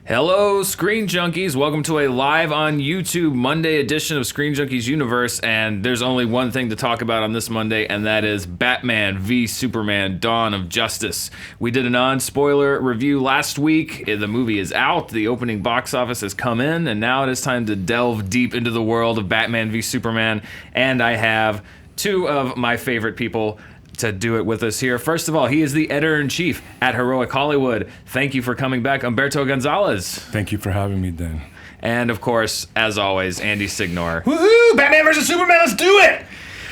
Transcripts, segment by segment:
Hello, Screen Junkies. Welcome to a live on YouTube Monday edition of Screen Junkies Universe. And there's only one thing to talk about on this Monday, and that is Batman v Superman: Dawn of Justice. We did a non-spoiler review last week. The movie is out. The opening box office has come in, and now it is time to delve deep into the world of Batman v Superman. And I have two of my favorite people to do it with us here. First of all, he is the editor-in-chief at Heroic Hollywood. Thank you for coming back, Humberto Gonzalez. Thank you for having me, Dan. And of course, as always, Andy Signore. Woohoo! Batman vs. Superman, let's do it!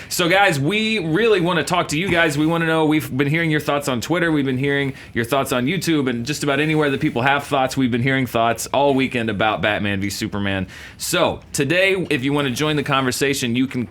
So guys, we really want to talk to you guys. We want to know, we've been hearing your thoughts on Twitter, we've been hearing your thoughts on YouTube, and just about anywhere that people have thoughts, we've been hearing thoughts all weekend about Batman v Superman. So today, if you want to join the conversation, you can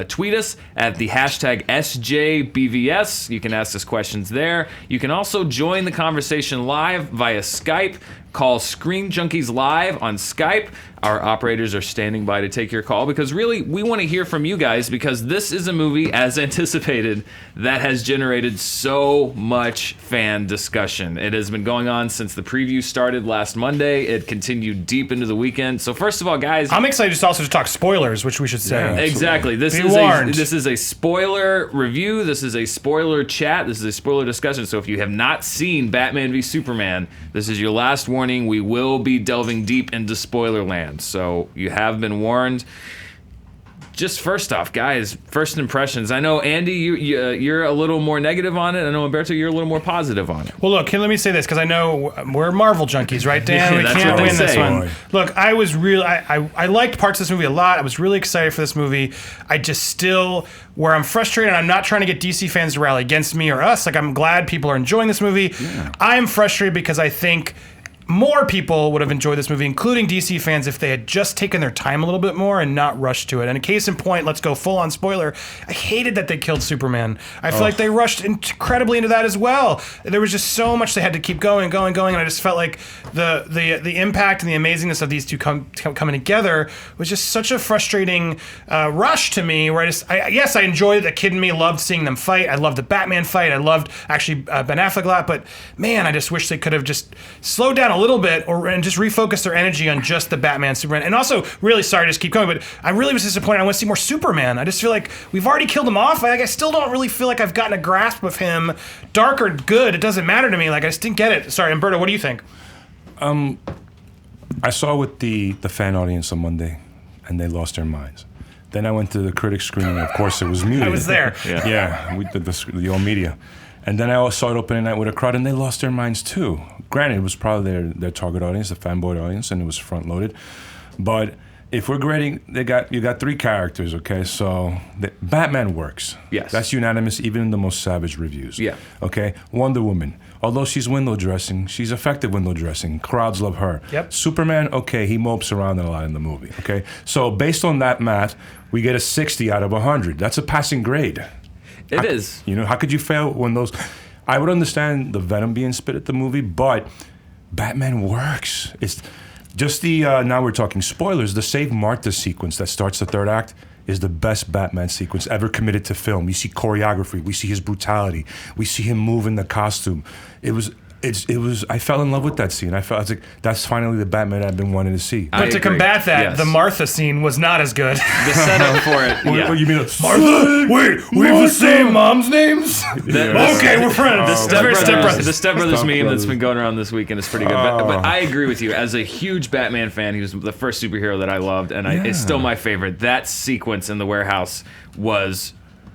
tweet us at the hashtag SJBVS. You can ask us questions there. You can also join the conversation live via Skype. Call Screen Junkies Live on Skype. Our operators are standing by to take your call because really we want to hear from you guys, because this is a movie, as anticipated, that has generated so much fan discussion. It has been going on since the preview started last Monday. It continued deep into the weekend. So first of all, guys, I'm excited just also to talk spoilers, which we should say. Yeah. exactly. This is a spoiler review. This is a spoiler chat. This is a spoiler discussion. So if you have not seen Batman v Superman, this is your last warning. We will be delving deep into spoiler land. So you have been warned. Just first off, guys, first impressions. I know, Andy, you're a little more negative on it. I know, Humberto, you're a little more positive on it. Well, look, let me say this, because I know we're Marvel junkies, right, Dan? We That's can't what they win this say. one. Look, I was really, I liked parts of this movie a lot. I was really excited for this movie. I just still, where I'm frustrated, I'm not trying to get DC fans to rally against me or us. Like, I'm glad people are enjoying this movie. Yeah. I'm frustrated because I think more people would have enjoyed this movie, including DC fans, if they had just taken their time a little bit more and not rushed to it. And a case in point, let's go full on spoiler. I hated that they killed Superman. I feel like they rushed incredibly into that as well. There was just so much they had to keep going, and I just felt like the impact and the amazingness of these two coming together was just such a frustrating rush to me. Where yes, I enjoyed it. The kid in me loved seeing them fight. I loved the Batman fight. I loved actually Ben Affleck a lot. But man, I just wish they could have just slowed down a little bit and just refocus their energy on just the Batman, Superman. And also, really sorry to just keep going, but I really was disappointed. I want to see more Superman. I just feel like we've already killed him off. I still don't really feel like I've gotten a grasp of him. Dark or good, it doesn't matter to me. Like, I just didn't get it. Sorry, Humberto, what do you think? I saw with the fan audience on Monday, and they lost their minds. Then I went to the critic screening. Of course, it was muted. I was there. Yeah, we did the old media. And then I saw it opening night with a crowd, and they lost their minds too. Granted, it was probably their target audience, the fanboy audience, and it was front-loaded. But if we're grading, you got three characters, okay? So Batman works. Yes. That's unanimous, even in the most savage reviews. Yeah. Okay? Wonder Woman. Although she's window dressing, she's effective window dressing. Crowds love her. Yep. Superman, okay, he mopes around a lot in the movie, okay? So based on that math, we get a 60 out of 100. That's a passing grade. It is. You know, how could you fail when those... I would understand the venom being spit at the movie, but Batman works. It's just now we're talking spoilers, the Save Martha sequence that starts the third act is the best Batman sequence ever committed to film. You see choreography, we see his brutality, we see him move in the costume. It was I fell in love with that scene. I was like, that's finally the Batman I've been wanting to see. But to combat that, the Martha scene was not as good. The setup for it. Yeah. What you mean? Martha? Wait, we have the same mom's names? Okay, we're friends. The Step Brothers meme that's been going around this weekend is pretty good. But I agree with you. As a huge Batman fan, he was the first superhero that I loved, and it's still my favorite. That sequence in the warehouse was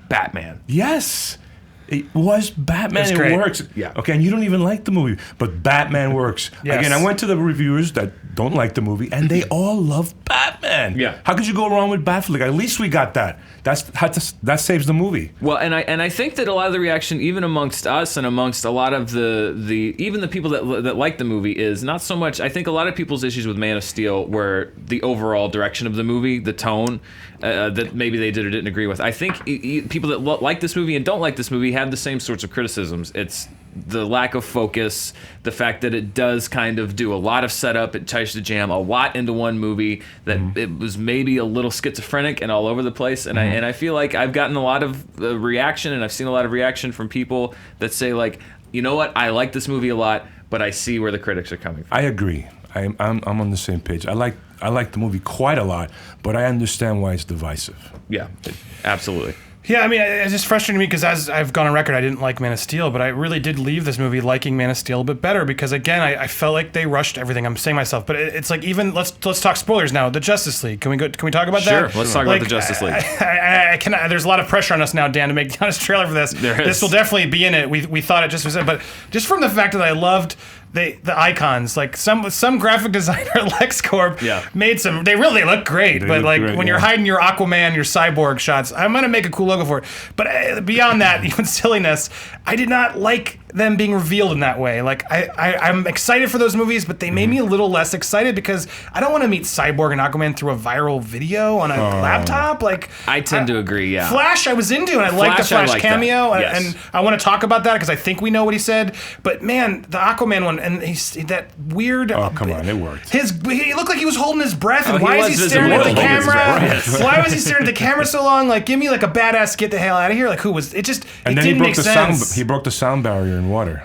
Batman. Yes. It was Batman. It works. Yeah. Okay, and you don't even like the movie, but Batman works. Yes. Again, I went to the reviewers that don't like the movie, and they all love Batman. Yeah. How could you go wrong with Batfleck? At least we got that. That saves the movie. Well, and I think that a lot of the reaction, even amongst us and amongst a lot of the even the people that like the movie, is not so much. I think a lot of people's issues with Man of Steel were the overall direction of the movie, the tone that maybe they did or didn't agree with. I think people that like this movie and don't like this movie have the same sorts of criticisms. It's the lack of focus, the fact that it does kind of do a lot of setup, it tries to jam a lot into one movie, that it was maybe a little schizophrenic and all over the place. And I feel like I've gotten a lot of reaction, and I've seen a lot of reaction from people that say, like, you know what, I like this movie a lot, but I see where the critics are coming from. I agree. I'm on the same page. I like the movie quite a lot, but I understand why it's divisive. Yeah, absolutely. Yeah, I mean, it's just frustrating me because as I've gone on record, I didn't like Man of Steel, but I really did leave this movie liking Man of Steel a bit better because, again, I felt like they rushed everything. I'm saying myself, but it's like, even let's talk spoilers now. The Justice League. Can we talk about that? Sure, let's talk about the Justice League. I cannot, there's a lot of pressure on us now, Dan, to make the honest trailer for this. There is. This will definitely be in it. We thought it just was in, but just from the fact that I loved the icons, like some graphic designer at LexCorp made some. They really look great, but look like great, when you're hiding your Aquaman, your Cyborg shots, I'm gonna make a cool logo for it. But beyond that, even silliness, I did not like them being revealed in that way. Like I'm excited for those movies, but they made me a little less excited because I don't want to meet Cyborg and Aquaman through a viral video on a laptop. Like I tend to agree. Yeah, Flash I was into, and I liked the Flash cameo, yes. and I want to talk about that because I think we know what he said. But man, the Aquaman one, and he's that weird. Oh, come on, it worked. He looked like he was holding his breath, and he why was is he staring at the visibly holding his camera? breath. Why was he staring at the camera so long? Like, give me like a badass get the hell out of here. Like, who was it? Just And it then he didn't broke make the sense. he broke the sound barrier in water.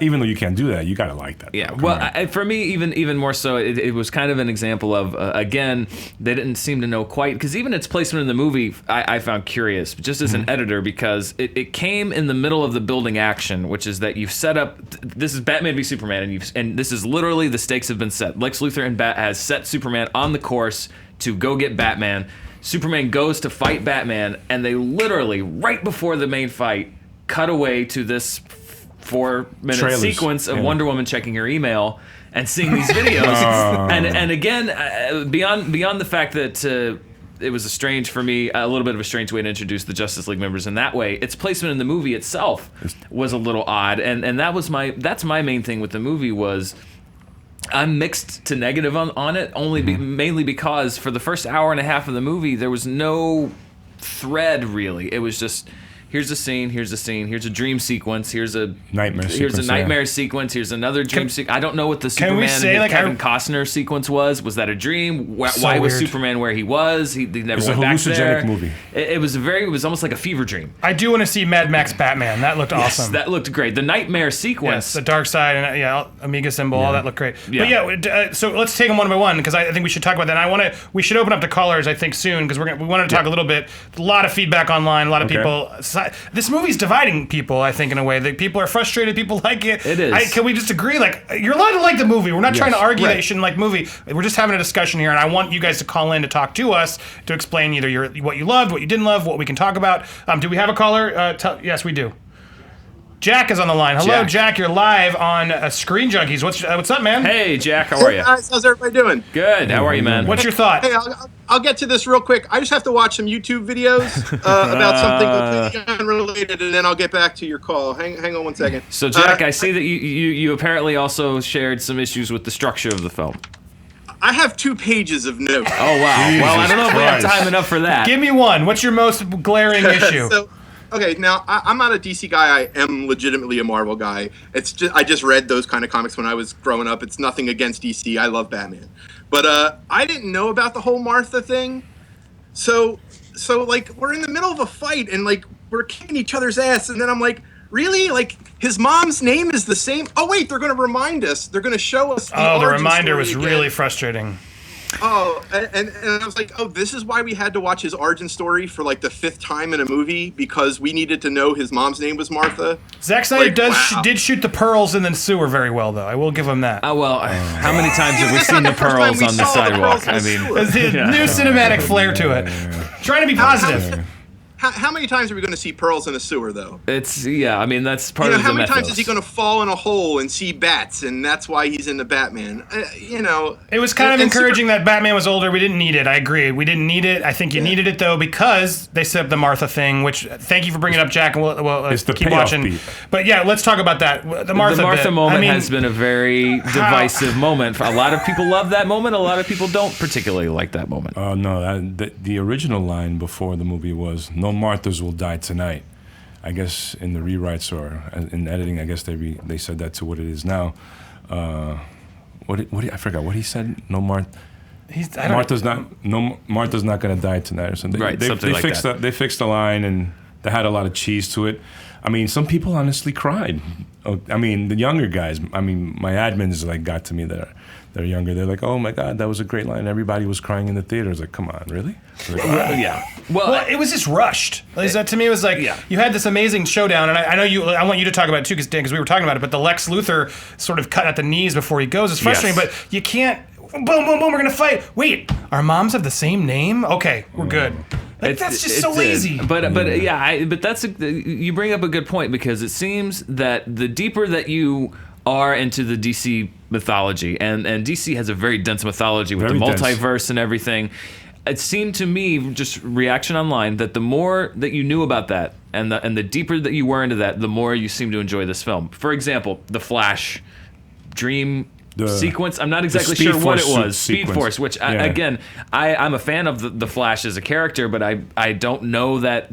Even though you can't do that, you gotta like that. Yeah, Come well, on. for me, even more so, it was kind of an example of, again, they didn't seem to know quite, because even its placement in the movie, I found curious, just as an editor, because it came in the middle of the building action, which is that you've set up, this is Batman v Superman, and this is literally, the stakes have been set. Lex Luthor and Bat has set Superman on the course to go get Batman. Superman goes to fight Batman, and they literally, right before the main fight, cut away to this 4-minute Trailers. sequence of Wonder Woman checking her email and seeing these videos. And again, beyond the fact that it was for me, a little bit of a strange way to introduce the Justice League members in that way, its placement in the movie itself was a little odd. And that's my main thing with the movie was, I'm mixed to negative on it, mainly because for the first hour and a half of the movie, there was no thread really. It was just, here's a scene, here's a dream sequence, here's a nightmare sequence, here's another dream sequence. I don't know what the Superman and Kevin Costner sequence was. Was that a dream? Why was Superman where he was? He never went back there. It was a hallucinogenic movie. It was almost like a fever dream. I do want to see Mad Max Batman. That looked awesome. That looked great. The nightmare sequence. Yes, the dark side, and Amiga symbol, all that looked great. Yeah. But so let's take them one by one, because I think we should talk about that. We should open up to callers, I think, soon, because we wanted to talk a little bit. A lot of feedback online, a lot of people. This movie's dividing people, I think, in a way. That people are frustrated, people like it. It is. Can we just agree? Like, you're allowed to like the movie. We're not trying to argue that you shouldn't like the movie. We're just having a discussion here, and I want you guys to call in to talk to us, to explain either what you loved, what you didn't love, what we can talk about. Do we have a caller? Yes, we do. Jack is on the line. Hello, Jack. You're live on Screen Junkies. What's up, man? Hey, Jack. How are you? Guys, how's everybody doing? Good. How are you, man? What's your thought? Hey, I'll get to this real quick. I just have to watch some YouTube videos about something completely unrelated, and then I'll get back to your call. Hang on one second. So, Jack, I see that you apparently also shared some issues with the structure of the film. I have 2 pages of notes. Oh, wow. Well, I don't know if we have time enough for that. Give me one. What's your most glaring issue? Okay, now I'm not a DC guy. I am legitimately a Marvel guy. I just read those kind of comics when I was growing up. It's nothing against DC. I love Batman, but I didn't know about the whole Martha thing. So like we're in the middle of a fight and like we're kicking each other's ass, and then I'm like, really? Like his mom's name is the same? Oh wait, they're going to remind us. They're going to show us. The reminder was really frustrating. Oh, and I was like, oh, this is why we had to watch his origin story for like the 5th time in a movie, because we needed to know his mom's name was Martha. Zack Snyder did shoot the pearls in the sewer very well, though. I will give him that. Oh, well, how many times have we seen the pearls on the sidewalk? I mean, there's a new cinematic flair to it. Trying to be positive. How many times are we going to see pearls in a sewer, though? I mean, that's part of the how many mythos. times is he going to fall in a hole and see bats, and that's why he's into Batman? It was kind of encouraging that Batman was older. We didn't need it. I agree. We didn't need it. I think you needed it, though, because they set up the Martha thing, which, thank you for bringing it up, Jack, and we'll keep watching. Beat. But yeah, let's talk about that. The Martha moment has been a very divisive moment. A lot of people love that moment. A lot of people don't particularly like that moment. No, the original line before the movie was, "No Marthas will die tonight." I guess in the rewrites or in editing, I guess they said that to what it is now. I forgot what he said. No, Martha's not going to die tonight or something. Right, something like that. They fixed the line and they had a lot of cheese to it. I mean, some people honestly cried. I mean, the younger guys. I mean, my admins got to me that they're younger. They're like, "Oh my God, that was a great line." Everybody was crying in the theater. I was like, "Come on, really?" Like, wow. Yeah. Well, it was just rushed. To me, it was like you had this amazing showdown, and I know you. I want you to talk about it too, because we were talking about it. But the Lex Luthor sort of cut at the knees before he goes is frustrating. But you can't. Boom, boom, boom. We're gonna fight. Wait, our moms have the same name. Okay, we're good. That's just so lazy. But that's you bring up a good point, because it seems that the deeper that you are into the DC mythology, and DC has a very dense mythology with the multiverse and everything. It seemed to me, just reaction online, that the more that you knew about that, and the deeper that you were into that, the more you seemed to enjoy this film. For example, the Flash dream sequence. I'm not exactly sure what it was. Speed Force, which I'm a fan of the Flash as a character, but I don't know that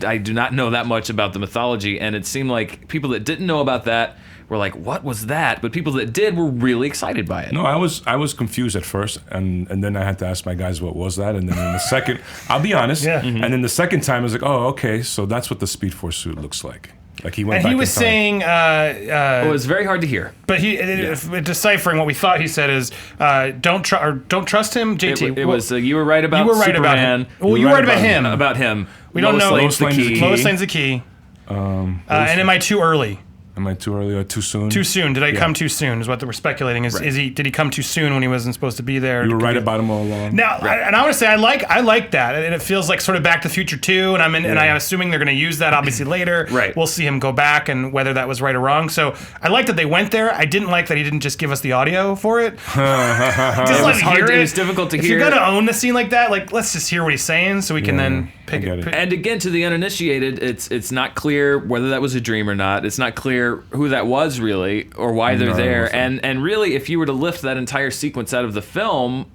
I do not know that much about the mythology, and it seemed like people that didn't know about that were like, "What was that?" But people that did were really excited by it. No, I was confused at first, and then I had to ask my guys what was that, and then in the second, I'll be honest, and then the second time I was like, "Oh, okay, so that's what the Speed Force suit looks like." Like he went. And he was saying, it was very hard to hear. But deciphering what we thought he said is, don't trust him, JT. It was you were right about Superman. Well, you were right about him. About him. We don't know. Lois Lane's the key. And am I too early? Am I too early or too soon? Too soon. Did I come too soon? Is what we're speculating. Did he come too soon when he wasn't supposed to be there? You were right about him all along. Now, and I want to say I like that, and it feels like sort of Back to the Future 2, and I'm assuming they're going to use that obviously later. Right. We'll see him go back and whether that was right or wrong. So I like that they went there. I didn't like that he didn't just give us the audio for it. Just let me hear it. It was difficult to hear. If you're going to own the scene like that, let's just hear what he's saying so we can then pick it. And again, to the uninitiated, it's not clear whether that was a dream or not. It's not clear who that was really, or why they're there. And really, if you were to lift that entire sequence out of the film,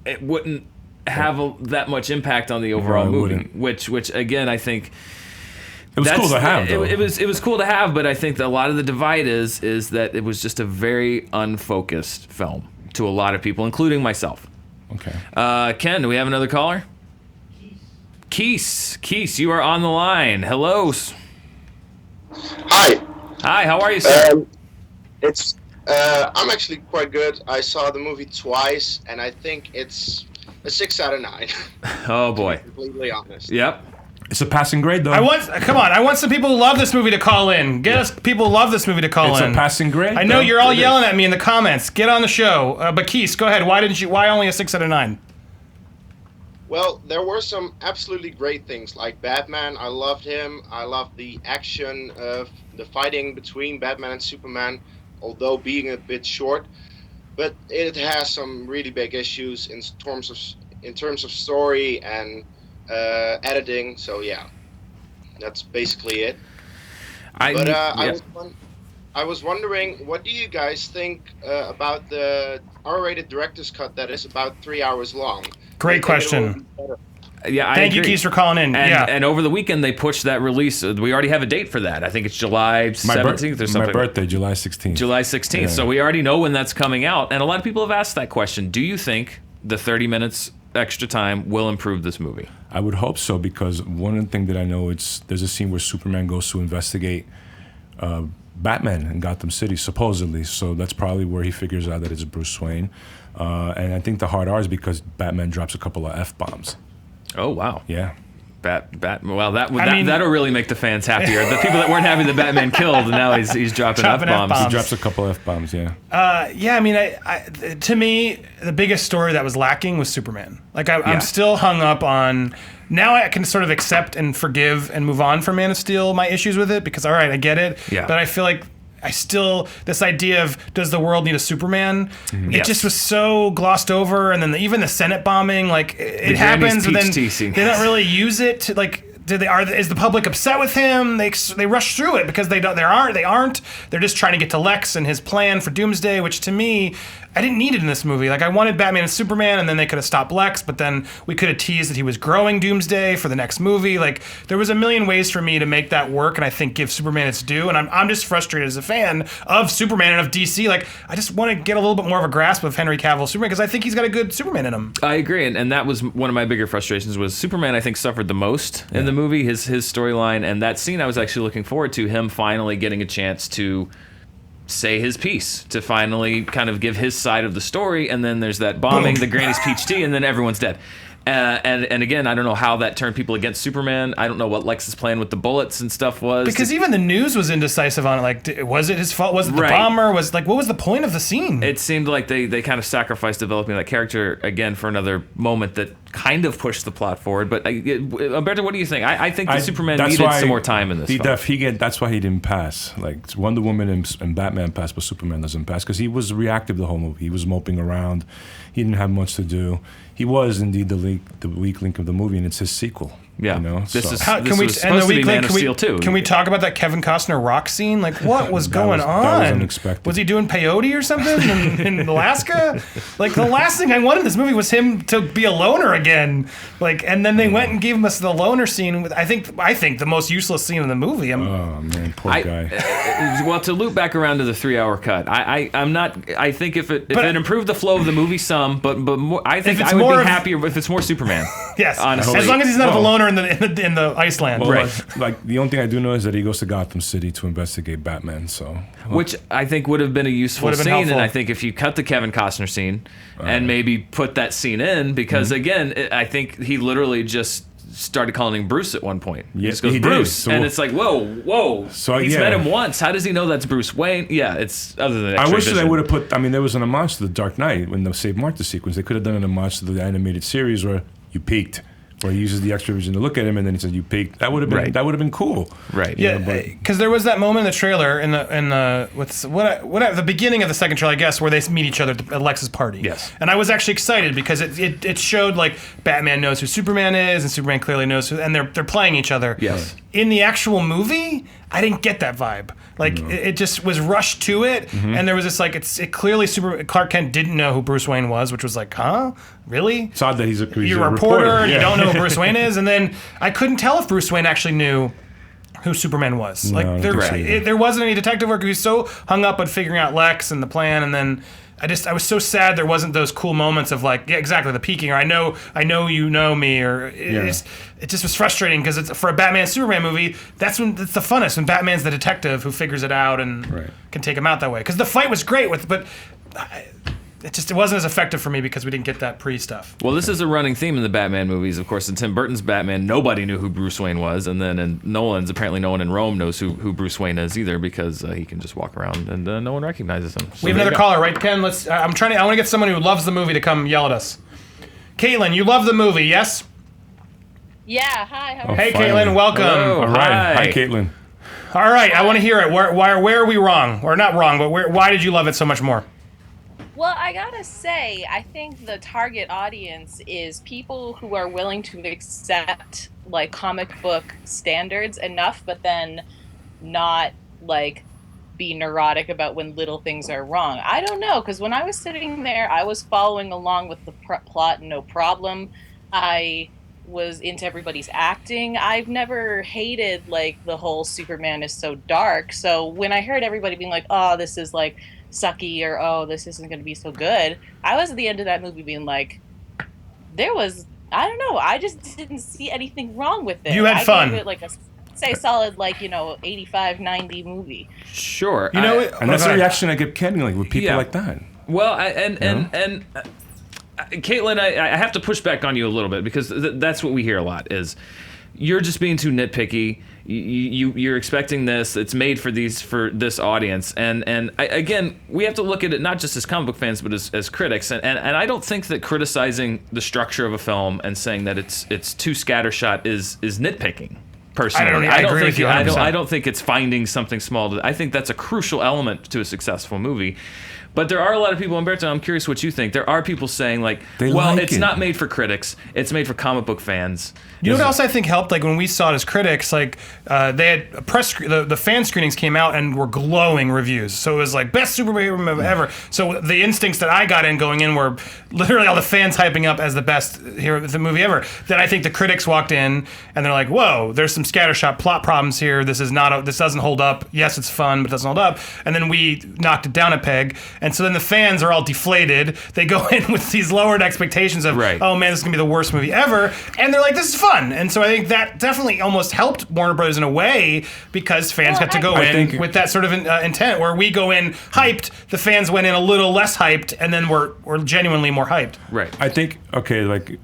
it wouldn't have that much impact on the overall movie. Which again, I think it was cool to have. It was cool to have, but I think that a lot of the divide is that it was just a very unfocused film to a lot of people, including myself. Okay. Ken, do we have another caller? Keese, you are on the line. Hello. Hi, how are you, sir? I'm actually quite good. I saw the movie twice, and I think it's a 6 out of 9. Oh boy. To be completely honest. Yep. It's a passing grade, though. I want some people who love this movie to call in. Get us people who love this movie to call in. It's a passing grade. I know you're all yelling at me in the comments. Get on the show. But Keese, go ahead. Why only a 6 out of 9? Well, there were some absolutely great things, like Batman. I loved him. I loved the action of the fighting between Batman and Superman, although being a bit short. But it has some really big issues in terms of story and editing. So yeah, that's basically it. I was wondering, what do you guys think about the R-rated director's cut that is about 3 hours long? Great question. Yeah, Thank you, Keith, for calling in. And over the weekend, they pushed that release. We already have a date for that. I think it's July 17th or something. My birthday, July 16th. July 16th. Yeah. So we already know when that's coming out. And a lot of people have asked that question. Do you think the 30 minutes extra time will improve this movie? I would hope so, because one of the things that I know, there's a scene where Superman goes to investigate Batman in Gotham City, supposedly. So that's probably where he figures out that it's Bruce Wayne. And I think the hard R is because Batman drops a couple of F-bombs. Oh, wow. Yeah. Well, that'll really make the fans happier. The people that weren't happy that Batman killed, and now he's dropping F-bombs. He drops a couple of F-bombs, yeah. To me, the biggest story that was lacking was Superman. I'm still hung up on... Now I can sort of accept and forgive and move on from Man of Steel, my issues with it, because, all right, I get it. Yeah. But I feel like this idea of, does the world need a Superman? Mm-hmm. It just was so glossed over, and then even the Senate bombing, it happens, and then they don't really use it is the public upset with him? They rush through it because they aren't. They're just trying to get to Lex and his plan for Doomsday, which to me, I didn't need it in this movie. Like, I wanted Batman and Superman, and then they could have stopped Lex, but then we could have teased that he was growing Doomsday for the next movie. Like, there was a million ways for me to make that work, and I think give Superman its due. And I'm just frustrated as a fan of Superman and of DC. Like, I just want to get a little bit more of a grasp of Henry Cavill's Superman because I think he's got a good Superman in him. I agree, and that was one of my bigger frustrations. Was Superman, I think, suffered the most in the movie. His storyline, and that scene I was actually looking forward to, him finally getting a chance to say his piece, to finally kind of give his side of the story, and then there's that bombing, the Granny's peach tea, and then everyone's dead. And again, I don't know how that turned people against Superman. I don't know what Lex's plan with the bullets and stuff was. Because even the news was indecisive on it. Like, was it his fault? Was it the bomber? What was the point of the scene? It seemed like they kind of sacrificed developing that character again for another moment that kind of pushed the plot forward. But Umberto, what do you think? I think the Superman needed some more time in this film. That's why he didn't pass. Like, Wonder Woman and Batman passed, but Superman doesn't pass because he was reactive the whole movie. He was moping around. He didn't have much to do. He was indeed the weak link of the movie, and it's his sequel. Yeah, you know? this was supposed to be Man of Steel too. Can we talk about that Kevin Costner rock scene? Like, what was going on? That was unexpected. Was he doing peyote or something in Alaska? Like, the last thing I wanted in this movie was him to be a loner again. Like, and then they went and gave us the loner scene. With, I think the most useless scene in the movie. Oh man, poor guy. Well, to loop back around to the 3-hour cut, I'm not. I think if it improved the flow of the movie some, but more, I think I would be happier if it's more Superman. Yes, honestly, as long as he's not the loner in the Iceland. Well, right. Like the only thing I do know is that he goes to Gotham City to investigate Batman. So, which I think would have been a useful scene, helpful. and I think if you cut the Kevin Costner scene and maybe put that scene in, because again, I think he literally just started calling him Bruce at one point. He just goes Bruce, so, and it's like whoa. So he's met him once. How does he know that's Bruce Wayne? Yeah, it's other than. I wish that they would have put. I mean, there was an homage to the Dark Knight when the Save Martha sequence. They could have done an homage to the animated series where you peeked. Where he uses the extra vision to look at him, and then he says, "You peeked." That would have been that would have been cool, right? Yeah, because there was that moment in the trailer in the beginning of the second trailer, I guess, where they meet each other at Lex's party. Yes, and I was actually excited because it showed like Batman knows who Superman is, and Superman clearly knows who, and they're playing each other. Yes. In the actual movie, I didn't get that vibe. Like it just was rushed to it, and there was this like it clearly Clark Kent didn't know who Bruce Wayne was, which was like, huh, really? It's odd that he's you're a reporter and you don't know who Bruce Wayne is, and then I couldn't tell if Bruce Wayne actually knew who Superman was. No, like there wasn't any detective work. He was so hung up on figuring out Lex and the plan, and then I was so sad there wasn't those cool moments of like, yeah, exactly, the peeking, or I know you know me, or it just was frustrating because it's for a Batman Superman movie. That's the funnest, when Batman's the detective who figures it out and can take him out that way. Because the fight was great but it wasn't as effective for me because we didn't get that pre-stuff. Well, this is a running theme in the Batman movies. Of course, in Tim Burton's Batman, nobody knew who Bruce Wayne was, and then in Nolan's, apparently no one in Rome knows who Bruce Wayne is either, because he can just walk around and no one recognizes him. So we have another caller, right, Ken? Let's. I want to get someone who loves the movie to come yell at us. Caitlin, you love the movie, yes? Yeah. Hi. How are you? Hey, Caitlin, welcome. Hello, All right, hi Caitlin. All right, I want to hear it. Where are we wrong, or not wrong, but why did you love it so much more? Well, I gotta say, I think the target audience is people who are willing to accept like comic book standards enough, but then not like be neurotic about when little things are wrong. I don't know, because when I was sitting there, I was following along with the plot, no problem. I was into everybody's acting. I've never hated like the whole Superman is so dark. So when I heard everybody being like, "Oh, this is like sucky," or "Oh, this isn't going to be so good," I was at the end of that movie being like, I don't know, I just didn't see anything wrong with it. You had fun. I gave it like a solid 85, 90 movie. Sure. And that's the reaction I get candidly with people like that. Well, Caitlin, I have to push back on you a little bit, because that's what we hear a lot is you're just being too nitpicky. You're expecting this. It's made for this audience, and again, we have to look at it not just as comic book fans, but as critics. And I don't think that criticizing the structure of a film and saying that it's too scattershot is nitpicking. Personally, I agree with you 100%. I don't think it's finding something small. I think that's a crucial element to a successful movie. But there are a lot of people, Umberto, I'm curious what you think. There are people saying, like, They well, like it's it. not made for critics. It's made for comic book fans. You know what else I think helped? Like when we saw it as critics, like they had a the fan screenings came out and were glowing reviews. So it was like best superhero movie ever. So the instincts that I got in going in were literally all the fans hyping up as the best hero the movie ever. Then I think the critics walked in and they're like, "Whoa, there's some scattershot plot problems here. This doesn't hold up. Yes, it's fun, but it doesn't hold up." And then we knocked it down a peg. And so then the fans are all deflated. They go in with these lowered expectations of, Right. "Oh man, this is gonna be the worst movie ever," and they're like, "This is fun." And so I think that definitely almost helped Warner Brothers in a way because fans got to go in with that sort of intent where we go in hyped, the fans went in a little less hyped, and then we're genuinely more hyped. Right. I think, okay, like,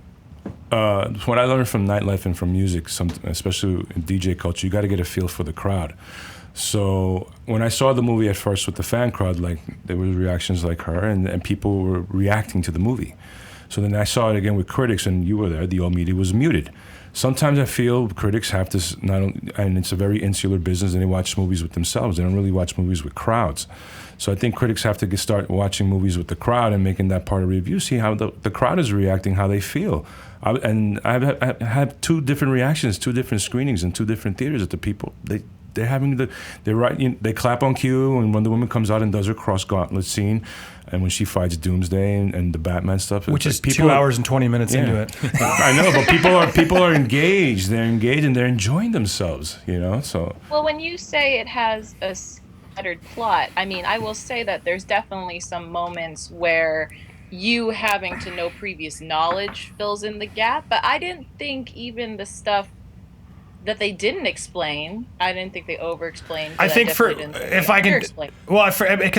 what I learned from nightlife and from music, especially in DJ culture, you got to get a feel for the crowd. So when I saw the movie at first with the fan crowd, like, there were reactions like her, and people were reacting to the movie. So then I saw it again with critics, and you were there, the old media was muted. Sometimes I feel critics have to, and it's a very insular business, and they watch movies with themselves. They don't really watch movies with crowds. So I think critics have to start watching movies with the crowd and making that part of the review, see how the crowd is reacting, how they feel. I have two different reactions, two different screenings in two different theaters at the people. They clap on cue, and when the woman comes out and does her cross gauntlet scene, and when she fights Doomsday and the Batman stuff, Which is 2 hours and 20 minutes into it. I know, but people are engaged. They're engaged and they're enjoying themselves. So. Well, when you say it has a scattered plot, I mean, I will say that there's definitely some moments where you having to know previous knowledge fills in the gap, but I didn't think even the stuff that they didn't explain, I didn't think they over-explained. I think because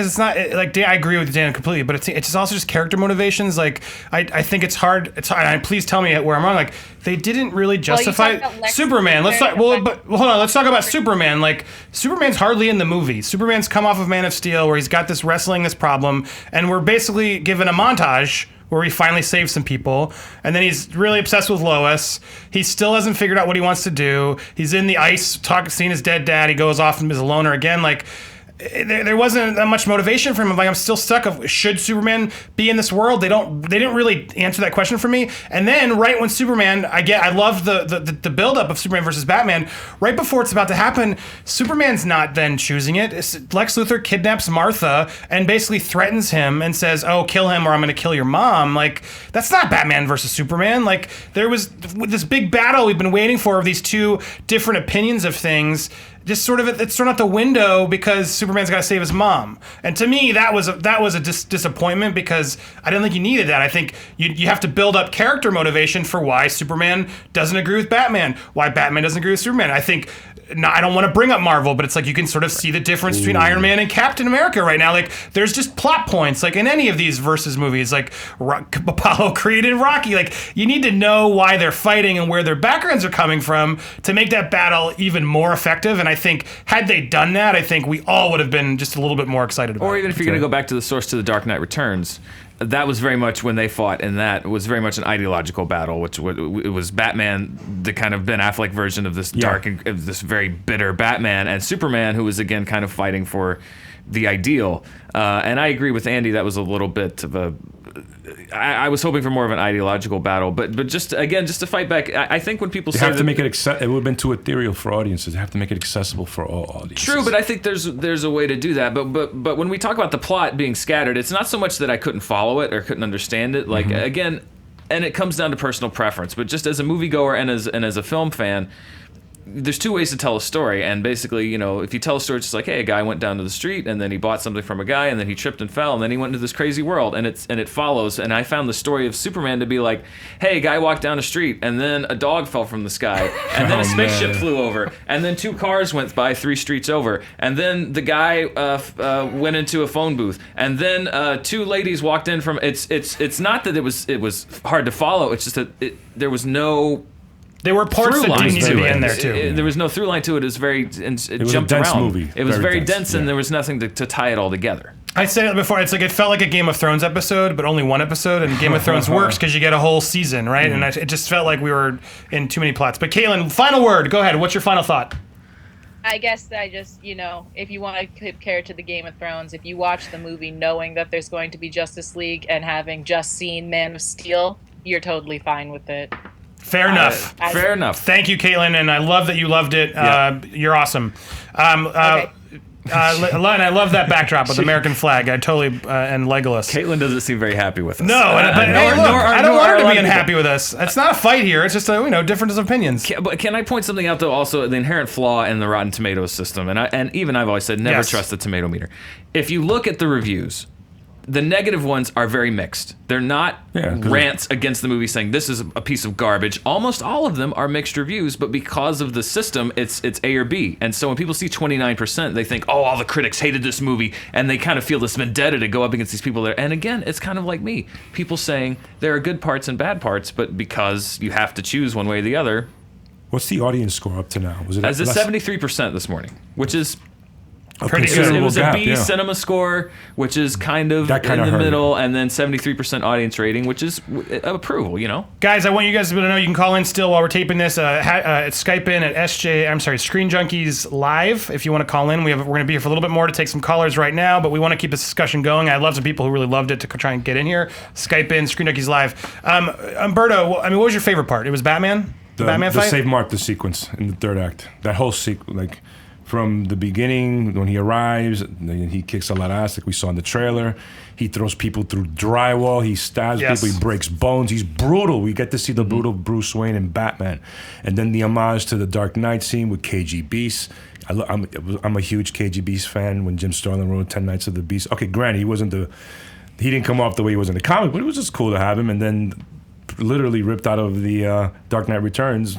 it's not like I agree with Dan completely, but it's just also just character motivations. Like I think it's hard. And please tell me where I'm wrong. Like they didn't really justify Superman. Let's talk. But hold on. Let's talk about Superman. Like Superman's hardly in the movie. Superman's come off of Man of Steel, where he's got this problem, and we're basically given a montage where he finally saves some people, and then he's really obsessed with Lois. He still hasn't figured out what he wants to do. He's in the ice, seeing his dead dad. He goes off and is a loner again. Like, there wasn't that much motivation for him. Like, I'm still stuck of, should Superman be in this world? They didn't really answer that question for me. And then right when Superman, I love the buildup of Superman versus Batman. Right before it's about to happen, Superman's not then choosing it. Lex Luthor kidnaps Martha and basically threatens him and says, "Oh, kill him or I'm going to kill your mom." Like, that's not Batman versus Superman. Like, there was this big battle we've been waiting for of these two different opinions of things. Just sort of it's thrown out the window because Superman's got to save his mom, and to me that was a disappointment because I didn't think you needed that. I think you have to build up character motivation for why Superman doesn't agree with Batman, why Batman doesn't agree with Superman. I think. No, I don't want to bring up Marvel, but it's like you can sort of see the difference between Iron Man and Captain America right now. Like, there's just plot points, like in any of these versus movies, like Apollo Creed and Rocky. Like, you need to know why they're fighting and where their backgrounds are coming from to make that battle even more effective. And I think had they done that, I think we all would have been just a little bit more excited about it. Or even if you're going to go back to the source, to The Dark Knight Returns, that was very much when they fought, and that was very much an ideological battle, which it was Batman, the kind of Ben Affleck version of this dark and of this very bitter Batman, and Superman, who was again kind of fighting for the ideal. And I agree with Andy, that was a little bit of a. I was hoping for more of an ideological battle, but just to fight back. I think when people say have to make it it would have been too ethereal for audiences. They have to make it accessible for all audiences. True, but I think there's a way to do that. But when we talk about the plot being scattered, it's not so much that I couldn't follow it or couldn't understand it. Like again, and it comes down to personal preference. But just as a moviegoer and as a film fan, there's two ways to tell a story, and basically, if you tell a story, it's just like, hey, a guy went down to the street, and then he bought something from a guy, and then he tripped and fell, and then he went into this crazy world, and it follows. And I found the story of Superman to be like, hey, a guy walked down the street, and then a dog fell from the sky, and then a spaceship flew over, and then 2 cars went by 3 streets over, and then the guy went into a phone booth, and then 2 ladies walked in from. It's not that it was hard to follow. It's just that there was no. There were parts that didn't need to be in there too. There was no through line to it. It was very. It was jumped a dense around. Movie. It was very dense, yeah. and there was nothing to tie it all together. I said it before. It's like it felt like a Game of Thrones episode, but only one episode. And Game of Thrones works because you get a whole season, right? And it just felt like we were in too many plots. But Caitlin, final word. Go ahead. What's your final thought? I guess I just, if you want to compare it to the Game of Thrones, if you watch the movie knowing that there's going to be Justice League and having just seen Man of Steel, you're totally fine with it. Fair enough. Fair enough. Thank you, Caitlin, and I love that you loved it. Yeah. You're awesome. Okay. And I love that backdrop with the American flag. I totally and Legolas. Caitlin doesn't seem very happy with us. No, but hey, look, I don't want her to be unhappy with us. It's not a fight here. It's just difference of opinions. But can I point something out though? Also, the inherent flaw in the Rotten Tomatoes system, and even I've always said never trust the tomato meter. If you look at the reviews, the negative ones are very mixed. They're not rants against the movie saying this is a piece of garbage. Almost all of them are mixed reviews, but because of the system, it's A or B. And so when people see 29%, they think, oh, all the critics hated this movie, and they kind of feel this vendetta to go up against these people there. And again, it's kind of like me. People saying there are good parts and bad parts, but because you have to choose one way or the other. What's the audience score up to now? Was it as a 73% this morning, which is pretty good. It was a B yeah. cinema score, which is kind of That in kinda the hurt middle, and then 73% audience rating, which is approval, Guys, I want you guys to know you can call in still while we're taping this. Skype in at Screen Junkies Live if you want to call in. We're going to be here for a little bit more to take some callers right now, but we want to keep this discussion going. I love some people who really loved it to try and get in here. Skype in, Screen Junkies Live. Umberto, what was your favorite part? It was Batman? The Batman fight? The Save Martha sequence in the third act. That whole sequence, from the beginning, when he arrives, he kicks a lot of ass, like we saw in the trailer. He throws people through drywall. He stabs people. He breaks bones. He's brutal. We get to see the brutal Bruce Wayne and Batman. And then the homage to the Dark Knight scene with KG Beast. I'm a huge KG Beast fan. When Jim Starlin wrote 10 Nights of the Beast. Okay, granted, he didn't come off the way he was in the comic, but it was just cool to have him. And then literally ripped out of the Dark Knight Returns.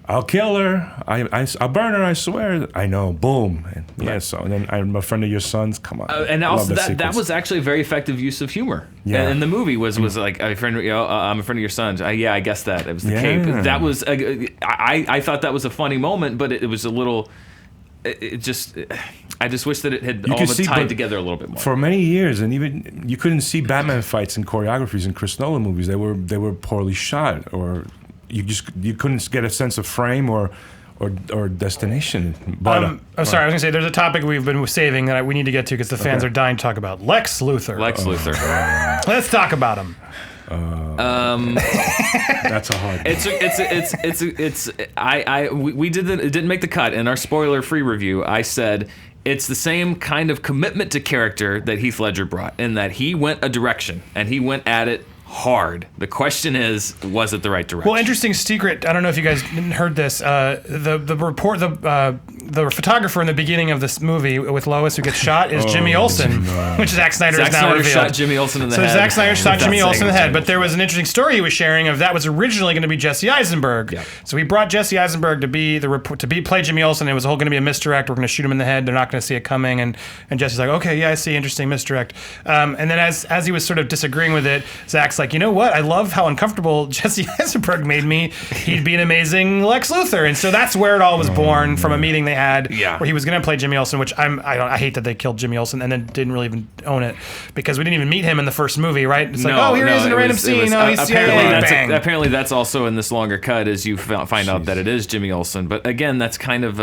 I'll kill her. I'll burn her. I swear. I know. Boom. And so then I'm a friend of your son's. Come on. And also that was actually a very effective use of humor. Yeah. And the movie was like a friend. I'm a friend of your son's. I guess that it was the cape. That was. I thought that was a funny moment, but it was a little. I just wish that it had all tied together a little bit more. For many years, and even you couldn't see Batman fights and choreographies in Chris Nolan movies. They were poorly shot, or you couldn't get a sense of frame or destination. But sorry, I was gonna say there's a topic we've been saving that we need to get to because the fans are dying to talk about. Lex Luthor. Let's talk about him. That's a hard one. We did it didn't make the cut in our spoiler-free review. I said it's the same kind of commitment to character that Heath Ledger brought, in that he went a direction and he went at it hard. The question is, was it the right direction? Well, interesting secret. I don't know if you guys heard this. The photographer in the beginning of this movie with Lois who gets shot is Jimmy Olsen, which Zack Snyder has now revealed. Shot Jimmy Olsen in the head. So Zack Snyder shot Jimmy Olsen in the head, but there was an interesting story he was sharing of that was originally going to be Jesse Eisenberg. Yep. So he brought Jesse Eisenberg to play Jimmy Olsen. It was all going to be a misdirect. We're going to shoot him in the head. They're not going to see it coming. And Jesse's like, okay, yeah, I see. Interesting misdirect. And then as he was sort of disagreeing with it, Zack's like, you know what? I love how uncomfortable Jesse Eisenberg made me. He'd be an amazing Lex Luthor. And so that's where it all was born, from a meeting they had where he was going to play Jimmy Olsen, which I hate that they killed Jimmy Olsen and then didn't really even own it because we didn't even meet him in the first movie, right? It's like, here he is in a random scene. Apparently that's also in this longer cut as you find out that it is Jimmy Olsen. But again, that's kind of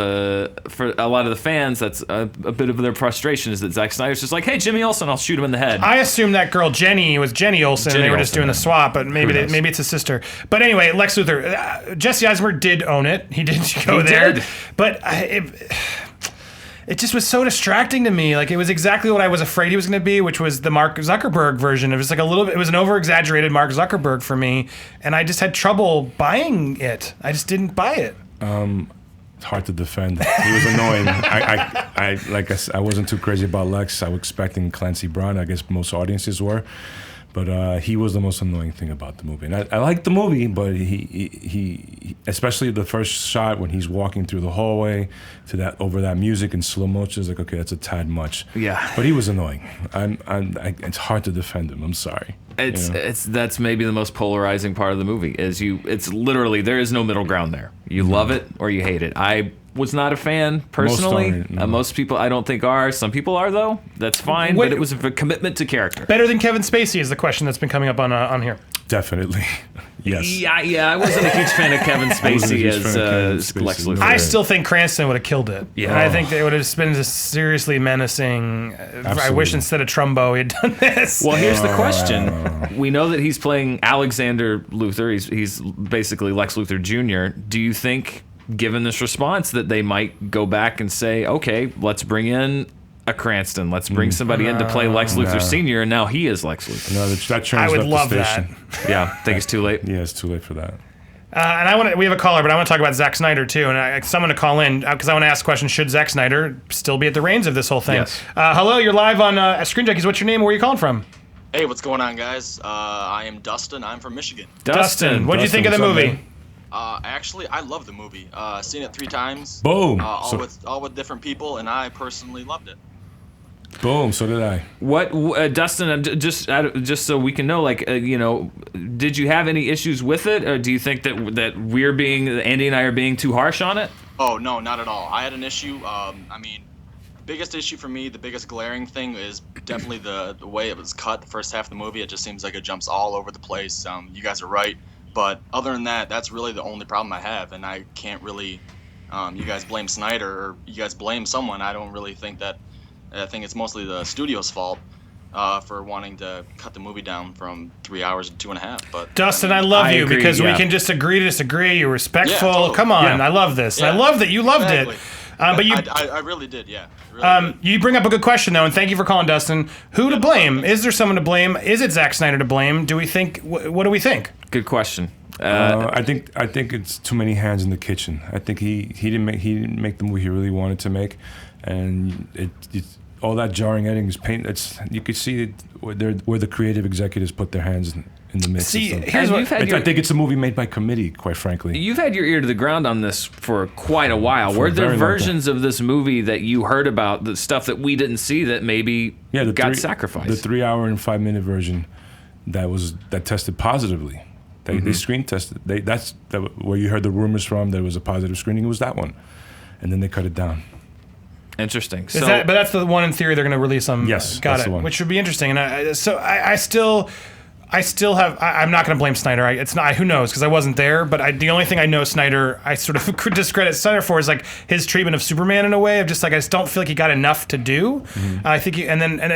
for a lot of the fans, that's a bit of their frustration is that Zack Snyder's just like, hey, Jimmy Olsen, I'll shoot him in the head. I assumed that girl Jenny was Jenny Olsen and they were just doing the swap, but maybe it's his sister. But anyway, Lex Luthor, Jesse Eisenberg did own it. He did go there. But it just was so distracting to me. Like, it was exactly what I was afraid he was going to be, which was the Mark Zuckerberg version. It was like it was an over-exaggerated Mark Zuckerberg for me, and I just had trouble buying it. I just didn't buy it. It's hard to defend. He was annoying. I wasn't too crazy about Lex. I was expecting Clancy Brown. I guess most audiences were. But he was the most annoying thing about the movie. And I liked the movie, but he especially the first shot when he's walking through the hallway over that music in slow motion, is like, okay, that's a tad much. Yeah. But he was annoying. It's hard to defend him. I'm sorry. That's maybe the most polarizing part of the movie. It's literally, there is no middle ground there. You love it or you hate it. I was not a fan personally. Most people I don't think are. Some people are though. That's fine. But it was a commitment to character. Better than Kevin Spacey is the question that's been coming up on here. Definitely. Yes. Yeah, I wasn't a huge fan of Kevin Spacey as Lex Luthor. I still think Cranston would have killed it. Yeah. And I think it would have been just seriously menacing. I wish instead of Trumbo he had done this. Well, here's the question. We know that he's playing Alexander Luthor. He's basically Lex Luthor Jr. Do you think, given this response, that they might go back and say, okay, let's bring in a Cranston. Let's bring somebody in to play Lex Luthor Sr., and now he is Lex Luthor. No, that turns I would up love the that. station. Yeah, think it's too late. Yeah, it's too late for that. And we have a caller, but I want to talk about Zack Snyder too, and someone to call in because I want to ask the question: should Zack Snyder still be at the reins of this whole thing? Yes. Hello, you're live on Screen Junkies. What's your name? Where are you calling from? Hey, what's going on, guys? I am Dustin. I'm from Michigan. Dustin, what did you think of the what's up, movie? man? Actually, I love the movie. Seen it 3 times. Boom. All with different people, and I personally loved it. Boom. So did I. What, Dustin? Just so we can know, did you have any issues with it, or do you think that Andy and I are being too harsh on it? Oh no, not at all. I had an issue. Biggest issue for me, the biggest glaring thing is definitely the way it was cut. The first half of the movie, it just seems like it jumps all over the place. You guys are right. But other than that, that's really the only problem I have, and I can't really. You guys blame Snyder, or you guys blame someone. I don't really think that. I think it's mostly the studio's fault for wanting to cut the movie down from 3 hours to 2.5. But Dustin, I love you agree, because yeah. we can just agree to disagree. You're respectful. Yeah, totally. Come on, Yeah. I love this. Yeah. I love that you loved exactly. it. But you. I really did, yeah. Really did. You bring up a good question though, and thank you for calling, Dustin. Who to blame? Is there someone to blame? Is it Zack Snyder to blame? Do we think? What do we think? Good question. I think it's too many hands in the kitchen. I think he didn't make the movie he really wanted to make, and it's all that jarring editing is paint. You could see where the creative executives put their hands in the mix. See, and stuff. here's what I think it's a movie made by committee, quite frankly. You've had your ear to the ground on this for quite a while. For Were a there very long versions of this movie that you heard about, the stuff that we didn't see that maybe got sacrificed? The 3 hour and 5 minute version that tested positively. They screen tested. That's where you heard the rumors from. There was a positive screening. It was that one, and then they cut it down. Interesting. But that's the one in theory they're going to release on. Yes, got that's it. the one. Which would be interesting. And I still have. I'm not going to blame Snyder. It's not. Who knows? Because I wasn't there. But the only thing I know Snyder, I sort of could discredit Snyder for is like his treatment of Superman in a way of just like I just don't feel like he got enough to do. I think,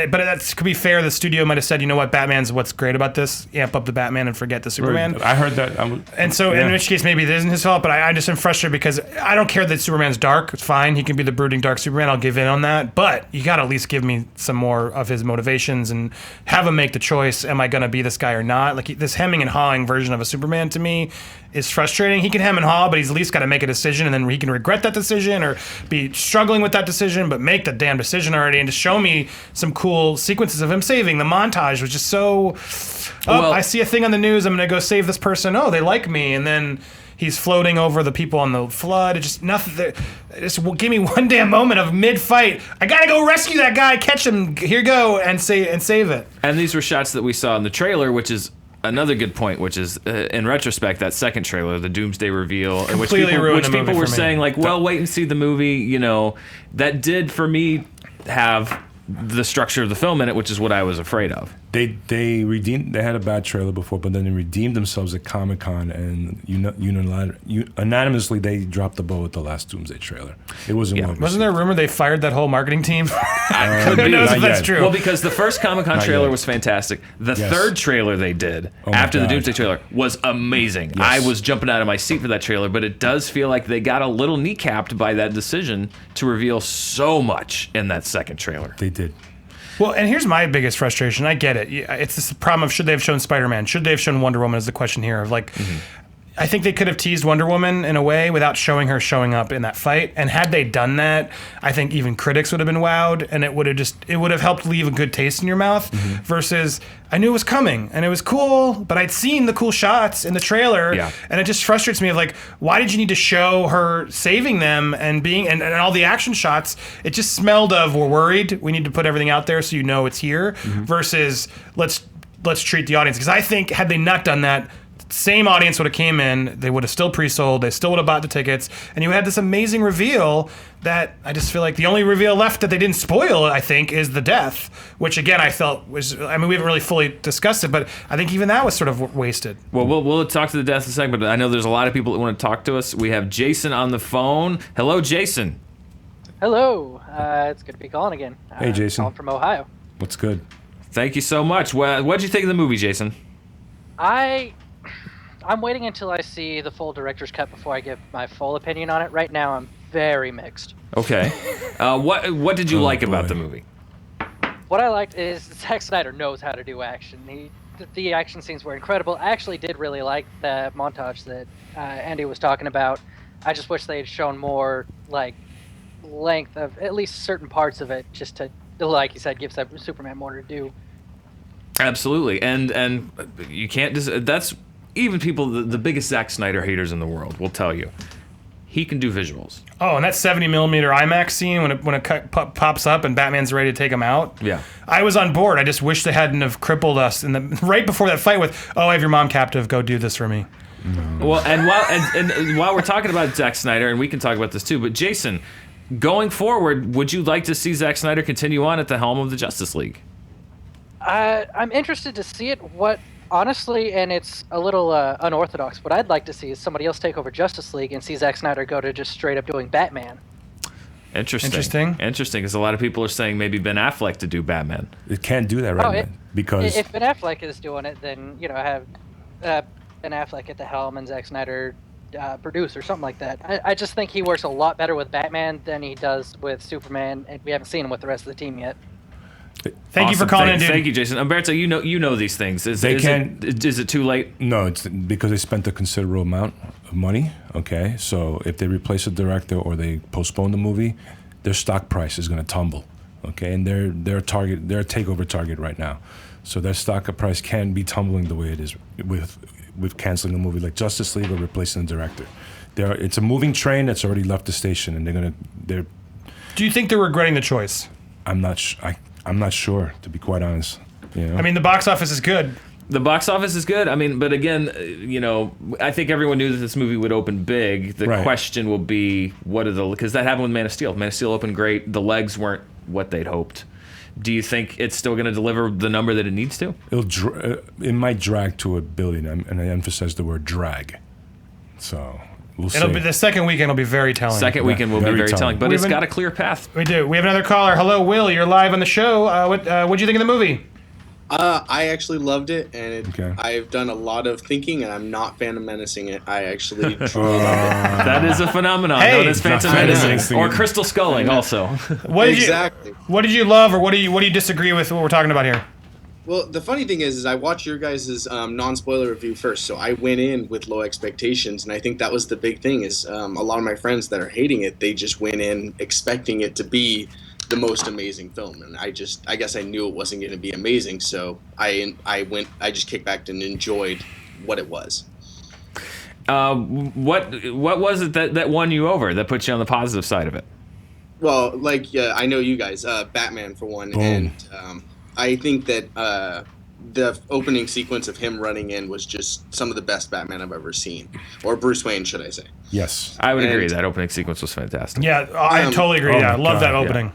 but that could be fair. The studio might have said, you know what, Batman's what's great about this. Amp up the Batman and forget the Superman. I heard that. In which case maybe it isn't his fault. But I just am frustrated because I don't care that Superman's dark. It's fine. He can be the brooding dark Superman. I'll give in on that. But you got to at least give me some more of his motivations and have him make the choice. Am I going to be this guy or not? Like this hemming and hawing version of a Superman to me is frustrating. He can hem and haw, but he's at least got to make a decision, and then he can regret that decision or be struggling with that decision, but make the damn decision already and just show me some cool sequences of him saving. The montage was just so, I see a thing on the news, I'm going to go save this person. Oh, they like me. And then he's floating over the people on the flood. It just nothing. Just give me one damn moment of mid-fight. I gotta go rescue that guy, catch him. Here you go, and save it. And these were shots that we saw in the trailer, which is another good point, which is in retrospect that second trailer, the Doomsday reveal, in which people were saying like, well, wait and see the movie. You know, that did for me have the structure of the film in it, which is what I was afraid of. They had a bad trailer before, but then they redeemed themselves at Comic-Con, and unanimously they dropped the ball with the last Doomsday trailer. It wasn't well Wasn't there a rumor they fired that whole marketing team? Who knows if that's true? Well, because the first Comic-Con Not trailer yet. was fantastic. The Yes. third trailer they did my after the God. Doomsday trailer was amazing. Yes. I was jumping out of my seat for that trailer, but it does feel like they got a little kneecapped by that decision to reveal so much in that second trailer. They did. Well, and here's my biggest frustration. I get it. It's this problem of should they have shown Spider-Man? Should they have shown Wonder Woman is the question here of like, I think they could have teased Wonder Woman in a way without showing her showing up in that fight. And had they done that, I think even critics would have been wowed, and it would have helped leave a good taste in your mouth. Versus, I knew it was coming and it was cool, but I'd seen the cool shots in the trailer, and it just frustrates me of like, why did you need to show her saving them and being and all the action shots? It just smelled of we're worried, we need to put everything out there so you know it's here. Versus let's treat the audience, because I think had they not done that, same audience would have came in, they would have still pre-sold, they still would have bought the tickets, and you had this amazing reveal that I just feel like the only reveal left that they didn't spoil, I think, is the death, which again I felt was, I mean, we haven't really fully discussed it, but I think even that was sort of wasted. Well, we'll talk to the death in a second, but I know there's a lot of people that want to talk to us. We have Jason on the phone. Hello, Jason. Hello. It's good to be calling again. Hey, Jason. Calling from Ohio. What's good? Thank you so much. What'd you think of the movie, Jason? I'm waiting until I see the full director's cut before I give my full opinion on it. Right now, I'm very mixed. Okay. What did you like about boy. the movie? What I liked is Zack Snyder knows how to do action. The action scenes were incredible. I actually did really like the montage that Andy was talking about. I just wish they had shown more like length of at least certain parts of it, just to, like you said, give Superman more to do. Absolutely, and you can't. That's even people, the biggest Zack Snyder haters in the world will tell you, he can do visuals. Oh, and that 70 millimeter IMAX scene when it pops up and Batman's ready to take him out. Yeah, I was on board. I just wish they hadn't have crippled us right before that fight with, oh, I have your mom captive. Go do this for me. No. Well, and while we're talking about Zack Snyder, and we can talk about this too, but Jason, going forward, would you like to see Zack Snyder continue on at the helm of the Justice League? I'm interested to see it. Honestly, and it's a little unorthodox, what I'd like to see is somebody else take over Justice League and see Zack Snyder go to just straight up doing Batman. Interesting, because a lot of people are saying maybe Ben Affleck to do Batman. It can't do that right now. Because if Ben Affleck is doing it, then, have Ben Affleck at the helm and Zack Snyder produce or something like that. I just think he works a lot better with Batman than he does with Superman, and we haven't seen him with the rest of the team yet. Thank you for calling in, dude. Thank you, Jason. Umberto, you know these things. Is it too late? No, it's because they spent a considerable amount of money. Okay, so if they replace a director or they postpone the movie, their stock price is going to tumble. Okay, and they're a takeover target right now, so their stock price can be tumbling the way it is with canceling a movie like Justice League or replacing the director. It's a moving train that's already left the station, and they're. Do you think they're regretting the choice? I'm not sure, to be quite honest. I mean, the box office is good. The box office is good. I mean, but again, I think everyone knew that this movie would open big. The question will be, because that happened with Man of Steel. Man of Steel opened great. The legs weren't what they'd hoped. Do you think it's still going to deliver the number that it needs to? It might drag to $1 billion, and I emphasize the word drag. So we'll see. It'll be the second weekend. Will be very telling. Second weekend will be very telling, but it's got a clear path. We do. We have another caller. Hello, Will. You're live on the show. What'd you think of the movie? I actually loved it, and I've done a lot of thinking, and I'm not Phantom Menacing it. I actually truly love it. That is a phenomenon known as Phantom Menacing, or Crystal Sculling, also. What did you love, or what do you disagree with what we're talking about here? Well, the funny thing is I watched your guys' non-spoiler review first, so I went in with low expectations, and I think that was the big thing is a lot of my friends that are hating it, they just went in expecting it to be the most amazing film, and I guess I knew it wasn't going to be amazing, so I just kicked back and enjoyed what it was. What was it that won you over, that put you on the positive side of it? Well, I know you guys, Batman for one, and I think that the opening sequence of him running in was just some of the best Batman I've ever seen, or Bruce Wayne, should I say? Yes, I would agree. That opening sequence was fantastic. Yeah, I totally agree. I love that opening. Yeah.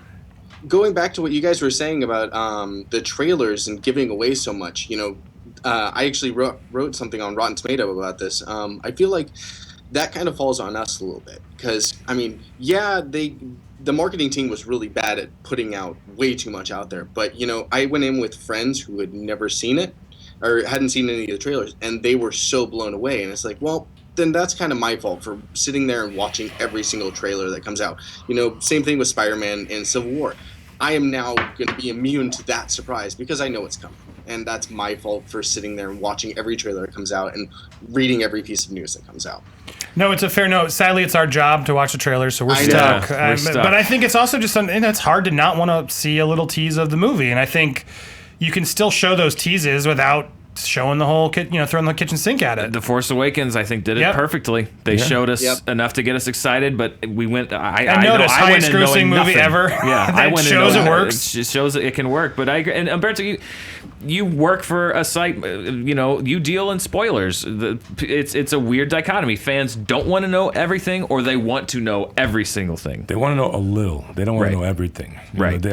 Going back to what you guys were saying about the trailers and giving away so much, I actually wrote something on Rotten Tomato about this. I feel like that kind of falls on us a little bit because, I mean, the marketing team was really bad at putting out way too much out there. But, I went in with friends who had never seen it or hadn't seen any of the trailers, and they were so blown away. And it's like, well, then that's kind of my fault for sitting there and watching every single trailer that comes out. Same thing with Spider-Man and Civil War. I am now going to be immune to that surprise because I know it's coming. And that's my fault for sitting there and watching every trailer that comes out and reading every piece of news that comes out. No, it's a fair note. Sadly, it's our job to watch the trailers, so we're stuck. But I think it's also just something that's hard to not want to see a little tease of the movie. And I think you can still show those teases without showing the whole throwing the kitchen sink at it. The Force Awakens, I think, did it Yep. perfectly. They showed us Yep. enough to get us excited, but we went. I noticed highest grossing movie ever. Yeah, That shows it works. It shows it can work. But I agree. And Umberto, you work for a site. You deal in spoilers. It's a weird dichotomy. Fans don't want to know everything, or they want to know every single thing. They want to know a little. They don't want Right. to know everything. Right.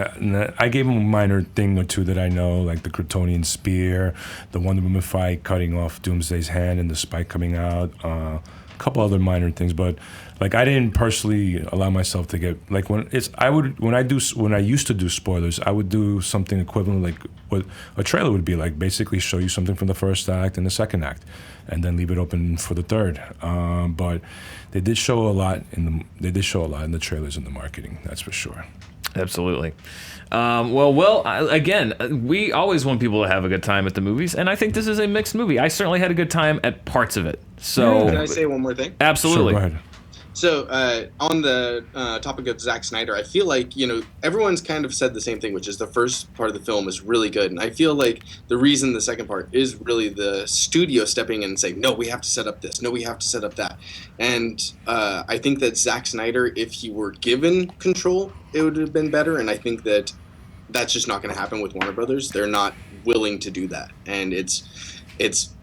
I gave them a minor thing or two that I know, like the Kryptonian spear, the Wonder Woman fight, cutting off Doomsday's hand, and the spike coming out. A couple other minor things, but like I didn't personally allow myself to get like when I used to do spoilers, I would do something equivalent like what a trailer would be like. Basically, show you something from the first act and the second act, and then leave it open for the third. But they did show a lot in the trailers and the marketing. That's for sure. Absolutely. Again, we always want people to have a good time at the movies, and I think this is a mixed movie. I certainly had a good time at parts of it. So, Can I say one more thing? absolutely. Sure, go ahead. So on the topic of Zack Snyder, I feel like everyone's kind of said the same thing, which is the first part of the film is really good, and I feel like the reason the second part is really the studio stepping in and saying, no, we have to set up this, no, we have to set up that, and I think that Zack Snyder, if he were given control, it would have been better, and I think that that's just not going to happen with Warner Brothers. They're not willing to do that, and it's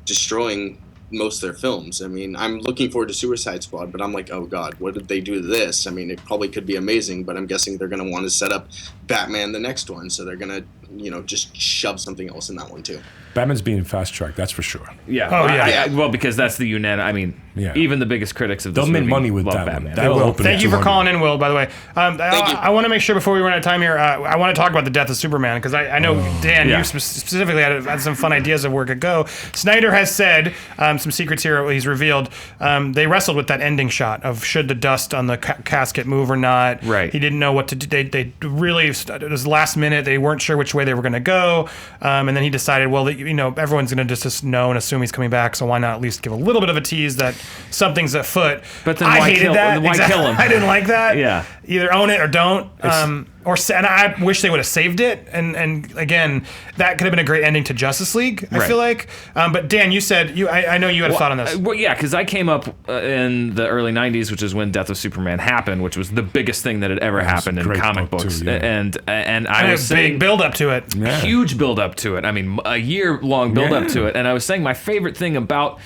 destroying most of their films. I mean, I'm looking forward to Suicide Squad, but I'm like, oh god, what did they do to this? I mean, it probably could be amazing, but I'm guessing they're going to want to set up Batman the next one, so they're going to just shove something else in that one too. Batman's being fast-tracked, that's for sure. Yeah. Oh, yeah. Well, because that's the unanimous. I mean, Yeah. even the biggest critics of this They'll make movie money with love that one. Batman. That'll open Thank at you for 200. calling in, Will, by the way. Thank you. I want to make sure before we run out of time here, I want to talk about the death of Superman, because I know, Dan, Yeah. you specifically had some fun ideas of where it could go. Snyder has said, some secrets here he's revealed, they wrestled with that ending shot of should the dust on the casket move or not. Right. He didn't know what to do. They really, it was last minute, they weren't sure which way they were going to go, and then he decided, well, everyone's going to just know and assume he's coming back, so why not at least give a little bit of a tease that something's afoot. But then I why hated kill- that. why Exactly. kill him? I didn't like that. Yeah. Either own it or don't. And I wish they would have saved it. And again, that could have been a great ending to Justice League, I Right. feel like. But Dan, you said, I know you had a thought on this. Well, yeah, because I came up in the early 90s, which is when Death of Superman happened, which was the biggest thing that had ever was a happened in great comic book, books. too, yeah. And I And was a big saying... build up to it. Yeah. Huge build up to it. I mean, a year-long build up Yeah. to it. And I was saying my favorite thing about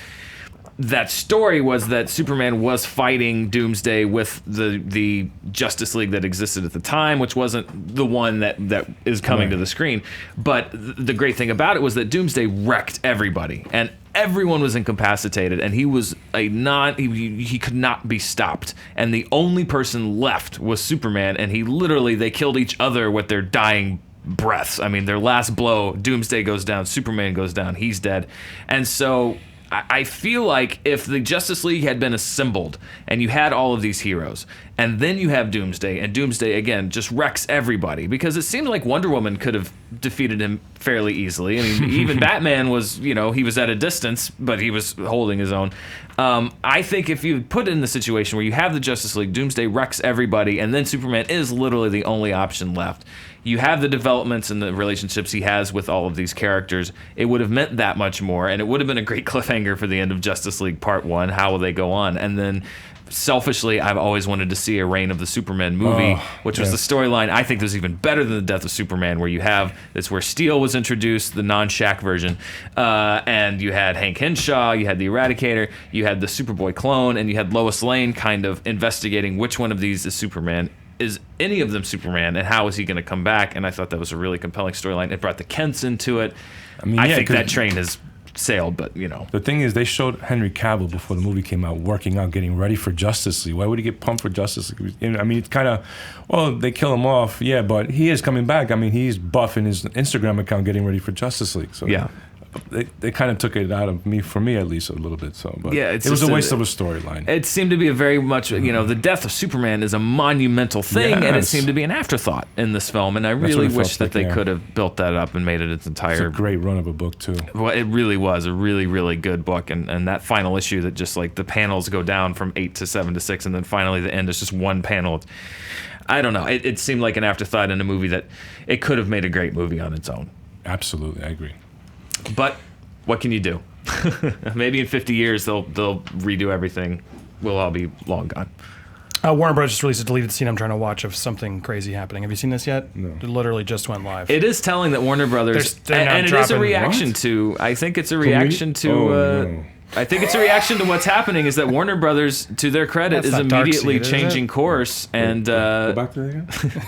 that story was that Superman was fighting Doomsday with the Justice League that existed at the time, which wasn't the one that is coming to the screen. But the great thing about it was that Doomsday wrecked everybody, and everyone was incapacitated, and he was he could not be stopped. And the only person left was Superman, and they killed each other with their dying breaths. I mean, their last blow, Doomsday goes down, Superman goes down, he's dead. And so I feel like if the Justice League had been assembled and you had all of these heroes, and then you have Doomsday, and Doomsday, again, just wrecks everybody, because it seemed like Wonder Woman could have defeated him fairly easily. I mean, even Batman was, he was at a distance, but he was holding his own. I think if you put it in the situation where you have the Justice League, Doomsday wrecks everybody, and then Superman is literally the only option left. You have the developments and the relationships he has with all of these characters. It would have meant that much more, and it would have been a great cliffhanger for the end of Justice League Part 1. How will they go on? And then, selfishly, I've always wanted to see a Reign of the Supermen movie, which was the storyline I think was even better than the Death of Superman, where you have, that's where Steel was introduced, the non-Shaq version, and you had Hank Henshaw, you had the Eradicator, you had the Superboy clone, and you had Lois Lane kind of investigating which one of these is Superman. Is any of them Superman, and how is he going to come back? And I thought that was a really compelling storyline. It brought the Kents into it. I think that train has sailed, but The thing is, they showed Henry Cavill before the movie came out, working out, getting ready for Justice League. Why would he get pumped for Justice League? I mean, it's kind of, they kill him off, yeah, but he is coming back. I mean, he's buff in his Instagram account getting ready for Justice League. So yeah. They kind of took it out of me, for me at least, a little bit. So, but Yeah, it was a waste of a storyline. It seemed to be a very much, the death of Superman is a monumental thing, and it Yes. seemed to be an afterthought in this film. And I what really it felt wish that like, they yeah. could have built that up and made it its It's entire. a great run of a book too. Well, it really was a really, really good book, and that final issue that just like the panels go down from 8 to 7 to 6, and then finally the end is just one panel. I don't know. It seemed like an afterthought in a movie that it could have made a great movie on its own. Absolutely, I agree. But what can you do? Maybe in 50 years they'll redo everything. We'll all be long gone. Warner Bros. Just released a deleted scene I'm trying to watch of something crazy happening. Have you seen this yet? No. It literally just went live. It is telling that Warner Brothers, They're not and it is a dropping- reaction What? to. I think it's a reaction to. No. I think it's a reaction to what's happening. Is that Warner Brothers, to their credit, That's is not immediately Darkseid, is changing it? course and. Go back to that again.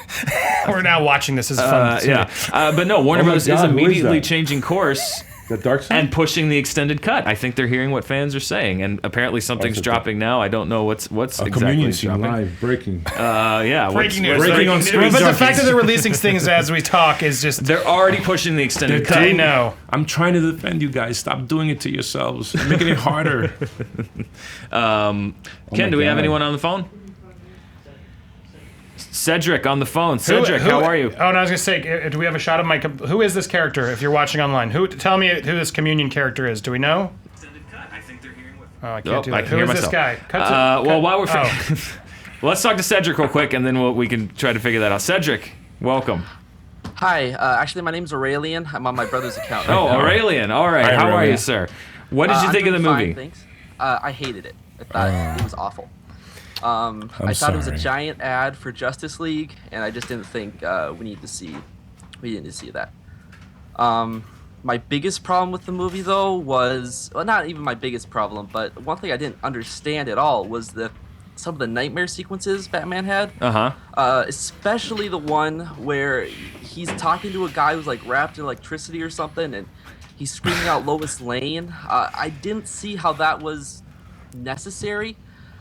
We're now watching this as fun. Yeah, but no, Warner Oh my Brothers God, is who is immediately that? changing course The dark side. and pushing the extended cut. I think they're hearing what fans are saying, and apparently something's That's a- dropping now. I don't know what's a exactly communion scene dropping. live breaking. Yeah, Breaking news. breaking on screen But the junkies. fact that they're releasing things as we talk is just. They're already pushing the extended cut. They know. I'm trying to defend you guys. Stop doing it to yourselves. You're making it harder. Ken, my do we have God. anyone on the phone? Cedric on the phone. Cedric, how are you? Oh, no, I was gonna say, do we have a shot of my? Who is this character? If you're watching online, tell me who this communion character is. Do we know? Extended cut. I think they're hearing what. Oh, I can't do I that. can Who hear is this myself. guy? Cut Well, while we're oh. well, let's talk to Cedric real quick, and then we can try to figure that out. Cedric, welcome. Hi, actually my name's Aurelian. I'm on my brother's account. Oh, right now. Aurelian. All right. Hi, How are Aurelian. you, sir? What did you I'm think of the doing movie? Fine, thanks. I hated it. I thought it was awful. I thought it was a sorry. giant ad for Justice League, and I just didn't think we needed to see that. My biggest problem with the movie, though, was not even my biggest problem, but one thing I didn't understand at all was some of the nightmare sequences Batman had. Especially the one where he's talking to a guy who's like wrapped in electricity or something, and he's screaming out Lois Lane. I didn't see how that was necessary.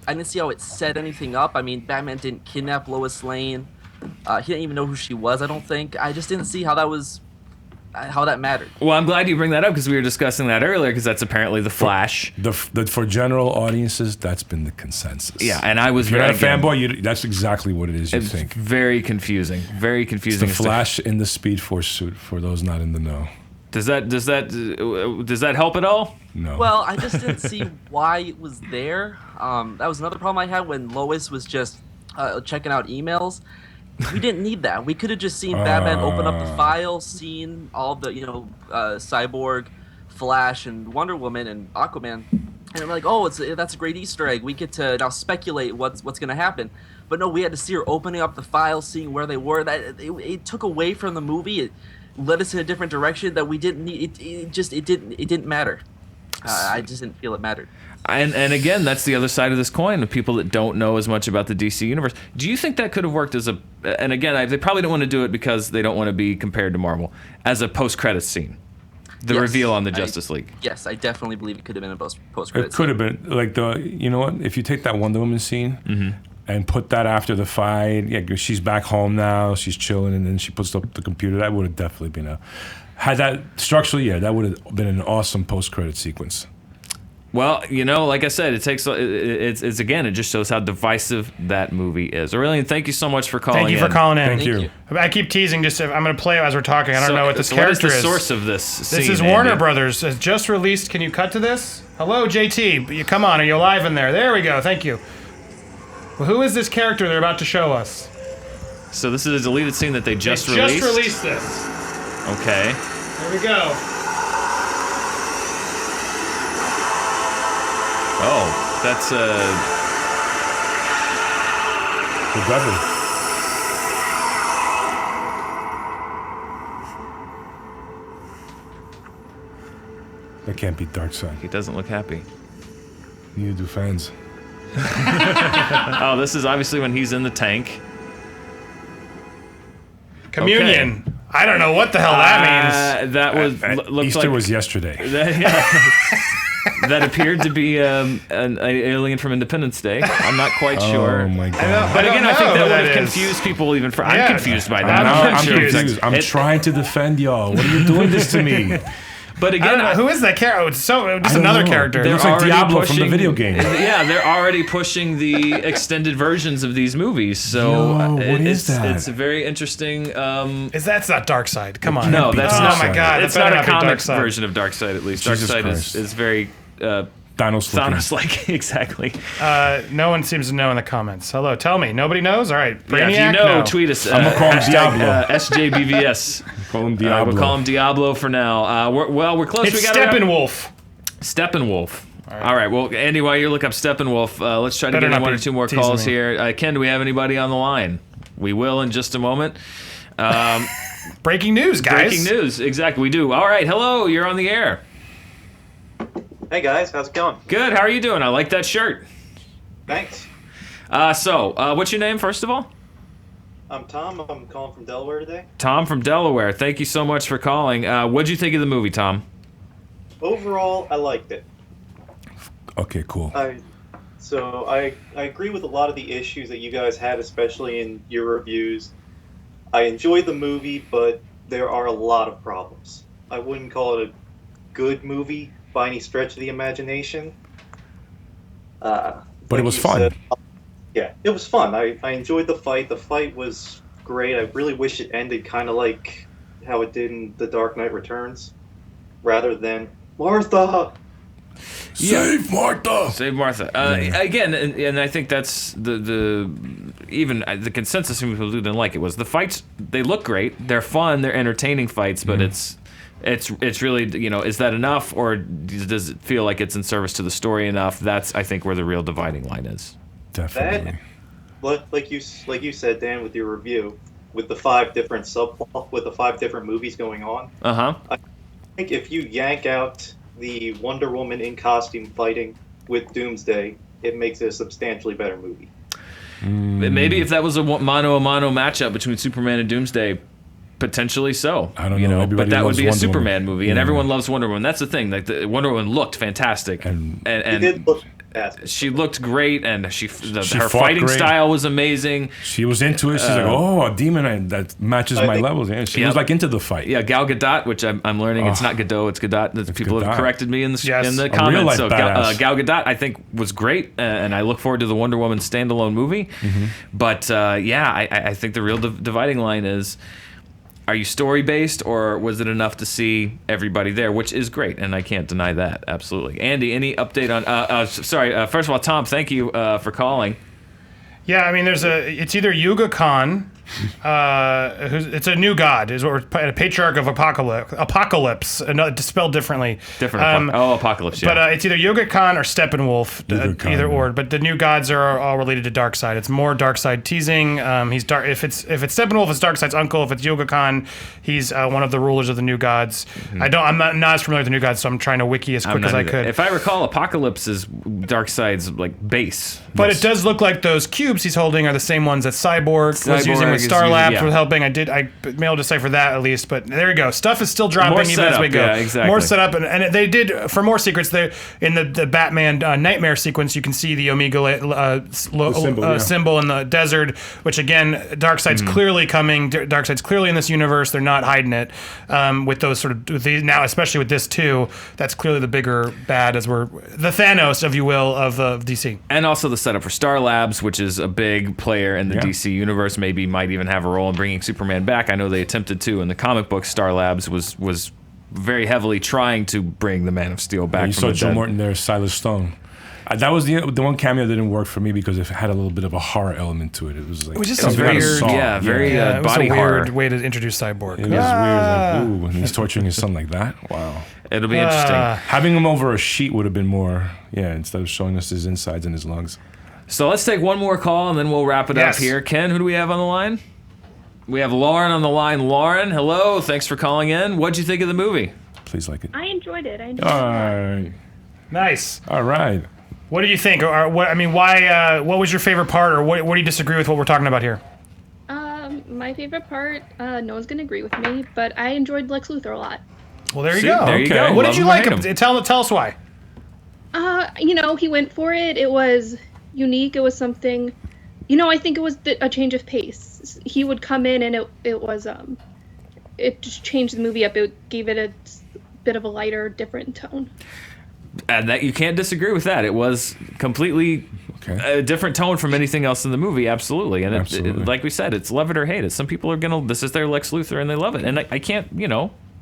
I didn't see how it set anything up. I mean, Batman didn't kidnap Lois Lane. He didn't even know who she was, I don't think. I just didn't see how that mattered. Well, I'm glad you bring that up because we were discussing that earlier because that's apparently the Flash. For general audiences, that's been the consensus. Yeah, and I was If you're very not a fanboy, that's exactly what it is. You It's think very confusing. Very it's confusing. the as to- Flash in the Speed Force suit. For those not in the know, Does that help at all? no. Well, I just didn't see why it was there. That was another problem I had when Lois was just checking out emails. We didn't need that. We could have just seen Batman open up the file, seen all the, Cyborg, Flash, and Wonder Woman, and Aquaman, and I'm like, oh, that's a great Easter egg. We get to now speculate what's going to happen. But no, we had to see her opening up the file, seeing where they were. It took away from the movie. It led us in a different direction that we didn't need. It didn't matter. I just didn't feel it mattered. And again, that's the other side of this coin of people that don't know as much about the DC universe. Do you think that could have worked as a? And again, they probably don't want to do it because they don't want to be compared to Marvel as a post-credits scene. The Yes, reveal on the Justice League. Yes, I definitely believe it could have been a post it credits. could have been like you know what? If you take that Wonder Woman scene and put that after the fight, yeah, 'cause she's back home now, she's chilling, and then she puts up the computer. That would have definitely been had that structurally, yeah, that would have been an awesome post-credit sequence. Well, like I said, it just shows how divisive that movie is. Aurelian, thank you so much for calling in. Thank you for calling in. Thank you. I keep teasing. I'm going to play as we're talking. I don't know what this so character what is is. the source of this scene, This is Andy? Warner Brothers. It's just released. Can you cut to this? Hello, JT. You come on. Are you live in there? There we go. Thank you. Well, who is this character they're about to show us? So this is a deleted scene that they just They released? Just released this. Okay. Here we go. Oh, that's The Devil. That can't be Darkseid. he doesn't look happy. Neither do fans. Oh, this is obviously when he's in the tank. Communion. I don't know what the hell that means. That was looked Easter like was yesterday. that appeared to be an alien from Independence Day. I'm not quite sure. Oh my god! But again, I think that would have is. confused people even for. Yeah. I'm confused by that. I'm I'm confused. confused. I'm It- trying to defend y'all. What are you doing this to me? But I don't again, know. Who is that character? Oh, it's just I don't another know. character. It looks like Diablo from the video game. Yeah, they're already pushing the extended versions of these movies. So Yo, what is that? It's a very interesting. That's not Darkseid. Come on. No, that's oh not. my god. It's that better not a be comic Darkseid. version of Darkseid. At least Jesus Darkseid Christ. is very Thanos-like, exactly. No one seems to know in the comments. Hello, tell me. Nobody knows? All right. Yeah, Brainiac, if you know, no. tweet us. I'm gonna call him Diablo. SJBVS. Call him Diablo. We'll call him Diablo for now. We're close. It's We got Steppenwolf. Steppenwolf. All right. Well, Andy, while you look up Steppenwolf, let's try to Better get in not one be or two more teasing calls me. here. Ken, do we have anybody on the line? We will in just a moment. Breaking news, guys. Breaking news. Exactly. We do. All right. Hello. You're on the air. Hey guys, how's it going? Good. How are you doing? I like that shirt. Thanks. What's your name, first of all? I'm Tom. I'm calling from Delaware today. Tom from Delaware. Thank you so much for calling. What'd you think of the movie, Tom? Overall, I liked it. Okay, cool. I agree with a lot of the issues that you guys had, especially in your reviews. I enjoyed the movie, but there are a lot of problems. I wouldn't call it a good movie by any stretch of the imagination. But like it was you fun. said, yeah, it was fun. I enjoyed the fight. The fight was great. I really wish it ended kind of like how it did in The Dark Knight Returns, rather than Martha. Save Martha. Save Martha. Again, and I think that's the consensus from people who didn't like it was the fights. They look great. They're fun. They're entertaining fights, but it's really, is that enough, or does it feel like it's in service to the story enough? That's, I think, where the real dividing line is. Definitely. Like you said, Dan, with your review, with the 5 different with the 5 different movies going on. I think if you yank out the Wonder Woman in costume fighting with Doomsday, it makes it a substantially better movie. Maybe if that was a mano-a-mano matchup between Superman and Doomsday, potentially so. I don't know. But that would be a Wonder Superman Woman. movie, and everyone loves Wonder Woman. That's the thing. Like, the Wonder Woman looked fantastic, and It did look fantastic. she looked great, and her fought fighting great. style was amazing. She was into it. She's like, oh, a demon that matches my levels. Yeah, she was like into the fight. Yeah, Gal Gadot, which I'm learning it's not Godot, it's Gadot. People have Gadot. corrected me in the A comments. real-life So badass. Gal Gadot, I think, was great, and I look forward to the Wonder Woman standalone movie. But I think the real dividing line is, are you story-based, or was it enough to see everybody there, which is great, and I can't deny that, absolutely. Andy, any update on... first of all, Tom, thank you for calling. Yeah, I mean, it's either Yuga Khan, it's a new god, is what we're, a patriarch of Apocalypse, spelled differently. Apocalypse, yeah. But it's either Yuga Khan or Steppenwolf, either or. But the new gods are all related to Darkseid. It's more Darkseid teasing. He's dark. If it's Steppenwolf, it's Darkseid's uncle. If it's Yuga Khan, he's one of the rulers of the new gods. I'm not as familiar with the new gods, so I'm trying to wiki as quick as I could. If I recall, Apocalypse is Darkseid's base. But it does look like those cubes he's holding are the same ones that Cyborg was using with Star Labs with helping. I been able to decipher that at least. But there you go. Stuff is still dropping even as we go. Yeah, exactly. More setup, and they did for more secrets. There in the Batman Nightmare sequence, you can see the Omega symbol in the desert, which again, Darkseid's clearly coming. Darkseid's clearly in this universe. They're not hiding it. With those now, especially with this too, that's clearly the bigger bad, as we're the Thanos, if you will, of DC. And also the setup for Star Labs, which is a big player in the DC universe, maybe might even have a role in bringing Superman back. I know they attempted to in the comic book. Star Labs was very heavily trying to bring the Man of Steel back. You from saw the Joe dead. Morton there, Silas Stone. That was the one cameo that didn't work for me because it had a little bit of a horror element to it. It was like It was just something a out of weird, Saw. it was body a weird horror. way to introduce Cyborg. It was weird. Like, ooh, and he's torturing his son like that. Wow. It'll be interesting. Having him over a sheet would have been more, instead of showing us his insides and his lungs. So let's take one more call and then we'll wrap it up here. Ken, who do we have on the line? We have Lauren on the line. Lauren, hello. Thanks for calling in. What'd you think of the movie? Please like it. I enjoyed it. All right. Nice. All right. What do you think? Or what? I mean, why? What was your favorite part, or what do you disagree with what we're talking about here? My favorite part. No one's gonna agree with me, but I enjoyed Lex Luthor a lot. Well, there you go. There you go. What Love did you him or like? hate him? Tell us why. He went for it. It was unique. It was something. I think it was a change of pace. He would come in, and it was it just changed the movie up. It gave it a bit of a lighter, different tone. And that you can't disagree with that. It was completely a different tone from anything else in the movie, absolutely. And it, like we said, it's love it or hate it. Some people are this is their Lex Luthor and they love it. And I can't,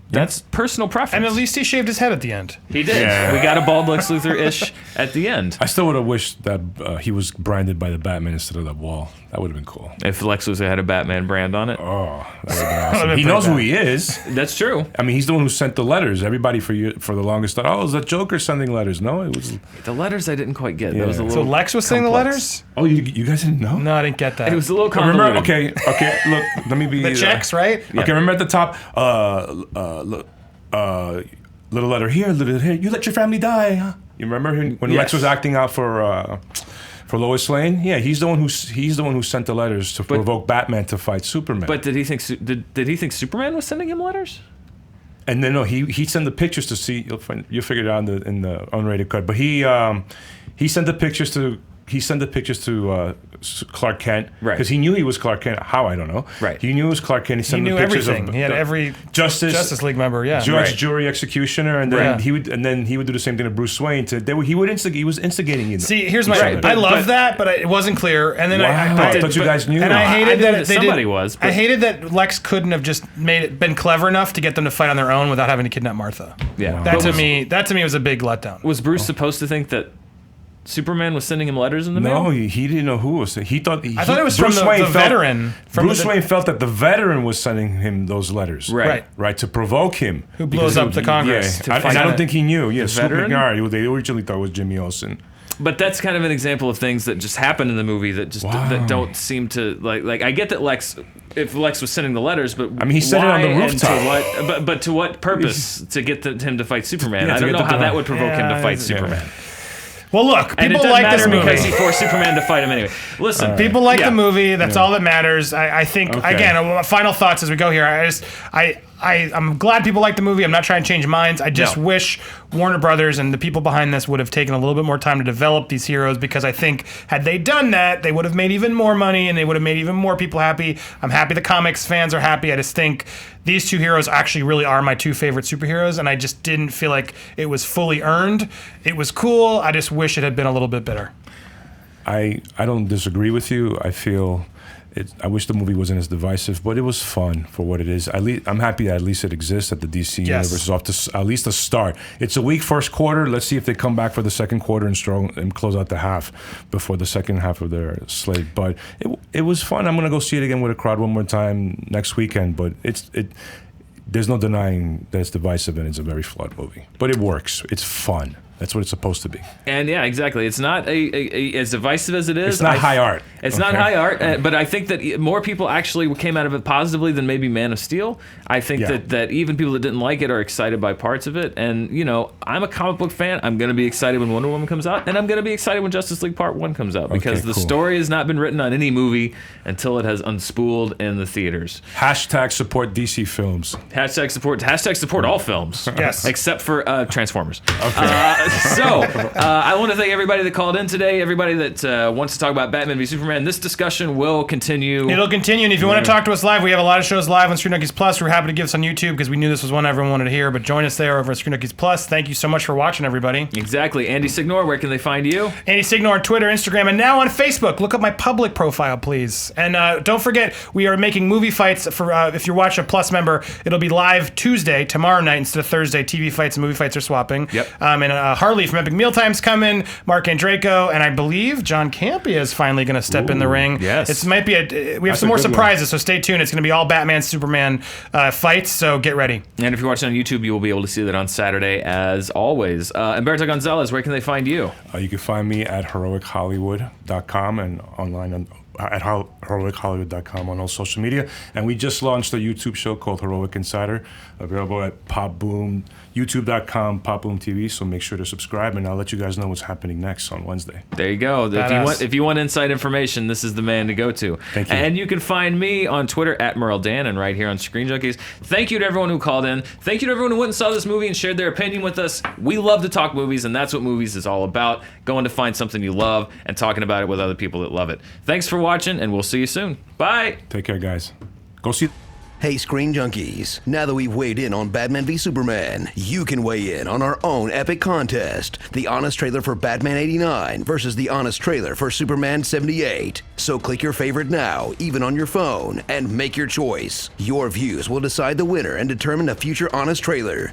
That's personal preference. And at least he shaved his head at the end. He did. Yeah. We got a bald Lex Luthor-ish at the end. I still would have wished that he was branded by the Batman instead of that wall. That would have been cool. If Lex Luthor had a Batman brand on it. Oh, that would have been awesome. He knows who he is. That's true. I mean, he's the one who sent the letters. Everybody for the longest thought, is that Joker sending letters? No, it was The letters I didn't quite get. Yeah. That was a little So Lex was saying the complex. letters? Oh, you guys didn't know? No, I didn't get that. It was a little convoluted. Remember? Okay. Look, let me be the checks, right? Yeah. Okay, remember at the top, little letter here, little letter here. You let your family die. Huh? You remember when Yes. Lex was acting out for Lois Lane? Yeah, he's the one who sent the letters to provoke Batman to fight Superman. But did he think Superman was sending him letters? And then no, he sent the pictures to see. You'll figure it out in the unrated cut. But he sent the pictures to. He sent the pictures to Clark Kent because he knew he was Clark Kent. How I don't know. Right. He knew it was Clark Kent. He sent knew the pictures everything. of He had every Justice League member. Yeah. Judge, Right. jury, executioner, and then he would do the same thing to Bruce Wayne. He was instigating you. See, here's my. Right, I love that, but it wasn't clear. And then I thought you guys knew. And I hated that somebody was. I hated that Lex couldn't have just been clever enough to get them to fight on their own without having to kidnap Martha. Yeah. That to me was a big letdown. Was Bruce supposed to think that Superman was sending him letters in the mail? No, he didn't know who was. He thought. I thought it was from the veteran. Bruce Wayne felt that the veteran was sending him those letters. Right. To provoke him. Who blows up the Congress. Yeah, and I don't think he knew. Yeah, veteran? Superman. They originally thought it was Jimmy Olsen. But that's kind of an example of things that just happen in the movie that just that don't seem to like. I get that if Lex was sending the letters, but I mean, he said it on the To rooftop. but to what purpose? To get him to fight Superman? Yeah, I don't know how that would provoke him to fight yeah. Superman. Well, look, And it people doesn't like this matter movie. because he forced Superman to fight him anyway. Listen, People like the movie. That's all that matters. I think again. Final thoughts as we go here. I'm glad people like the movie. I'm not trying to change minds. I just wish Warner Brothers and the people behind this would have taken a little bit more time to develop these heroes, because I think had they done that, they would have made even more money and they would have made even more people happy. I'm happy the comics fans are happy. I just think these two heroes actually really are my two favorite superheroes, and I just didn't feel like it was fully earned. It was cool. I just wish it had been a little bit better. I don't disagree with you. I wish the movie wasn't as divisive, but it was fun for what it is. I'm happy that at least it exists, that the DC universe is off to at least a start. It's a weak first quarter. Let's see if they come back for the second quarter and close out the half before the second half of their slate. But it was fun. I'm gonna go see it again with a crowd one more time next weekend. But there's no denying that it's divisive and it's a very flawed movie. But it works. It's fun. That's what it's supposed to be. And yeah, exactly. It's not as divisive as it is. It's not high art. It's not high art, but I think that more people actually came out of it positively than maybe Man of Steel. I think that even people that didn't like it are excited by parts of it. And, I'm a comic book fan. I'm going to be excited when Wonder Woman comes out, and I'm going to be excited when Justice League Part 1 comes out, because the story has not been written on any movie until it has unspooled in the theaters. # support DC films. # support all films. Yes. Except for Transformers. Okay. I want to thank everybody that called in today, everybody that wants to talk about Batman v Superman. This discussion will continue. It'll continue, and if you want to talk to us live, we have a lot of shows live on Screen Junkies Plus. We're happy to give us on YouTube because we knew this was one everyone wanted to hear, but join us there over at Screen Junkies Plus. Thank you so much for watching, everybody. Exactly. Andy Signore, where can they find you? Andy Signore on Twitter, Instagram, and now on Facebook. Look up my public profile, please. And don't forget, we are making movie fights for, if you're watching a Plus member, it'll be live Tuesday, tomorrow night, instead of Thursday. TV fights and movie fights are swapping. Yep. And Harley from Epic Mealtime's coming, Mark Andraco, and I believe John Campia is finally going to step in the ring. Yes. It might be we have some more surprises, so stay tuned. It's going to be all Batman, Superman fights, so get ready. And if you're watching on YouTube, you will be able to see that on Saturday, as always. Humberto Gonzalez, where can they find you? You can find me at heroichollywood.com and online at heroichollywood.com on all social media. And we just launched a YouTube show called Heroic Insider, available at youtube.com, PopBoom TV. So make sure to subscribe, and I'll let you guys know what's happening next on Wednesday. There you go. If you want inside information, this is the man to go to. Thank you. And you can find me on Twitter at MerleDan and right here on Screen Junkies. Thank you to everyone who called in. Thank you to everyone who went and saw this movie and shared their opinion with us. We love to talk movies, and that's what movies is all about. Going to find something you love and talking about it with other people that love it. Thanks for watching, and we'll see you soon. Bye. Take care, guys. Go see... Hey, Screen Junkies, now that we've weighed in on Batman v Superman, you can weigh in on our own epic contest, the honest trailer for Batman 89 versus the honest trailer for Superman 78. So click your favorite now, even on your phone, and make your choice. Your views will decide the winner and determine a future honest trailer.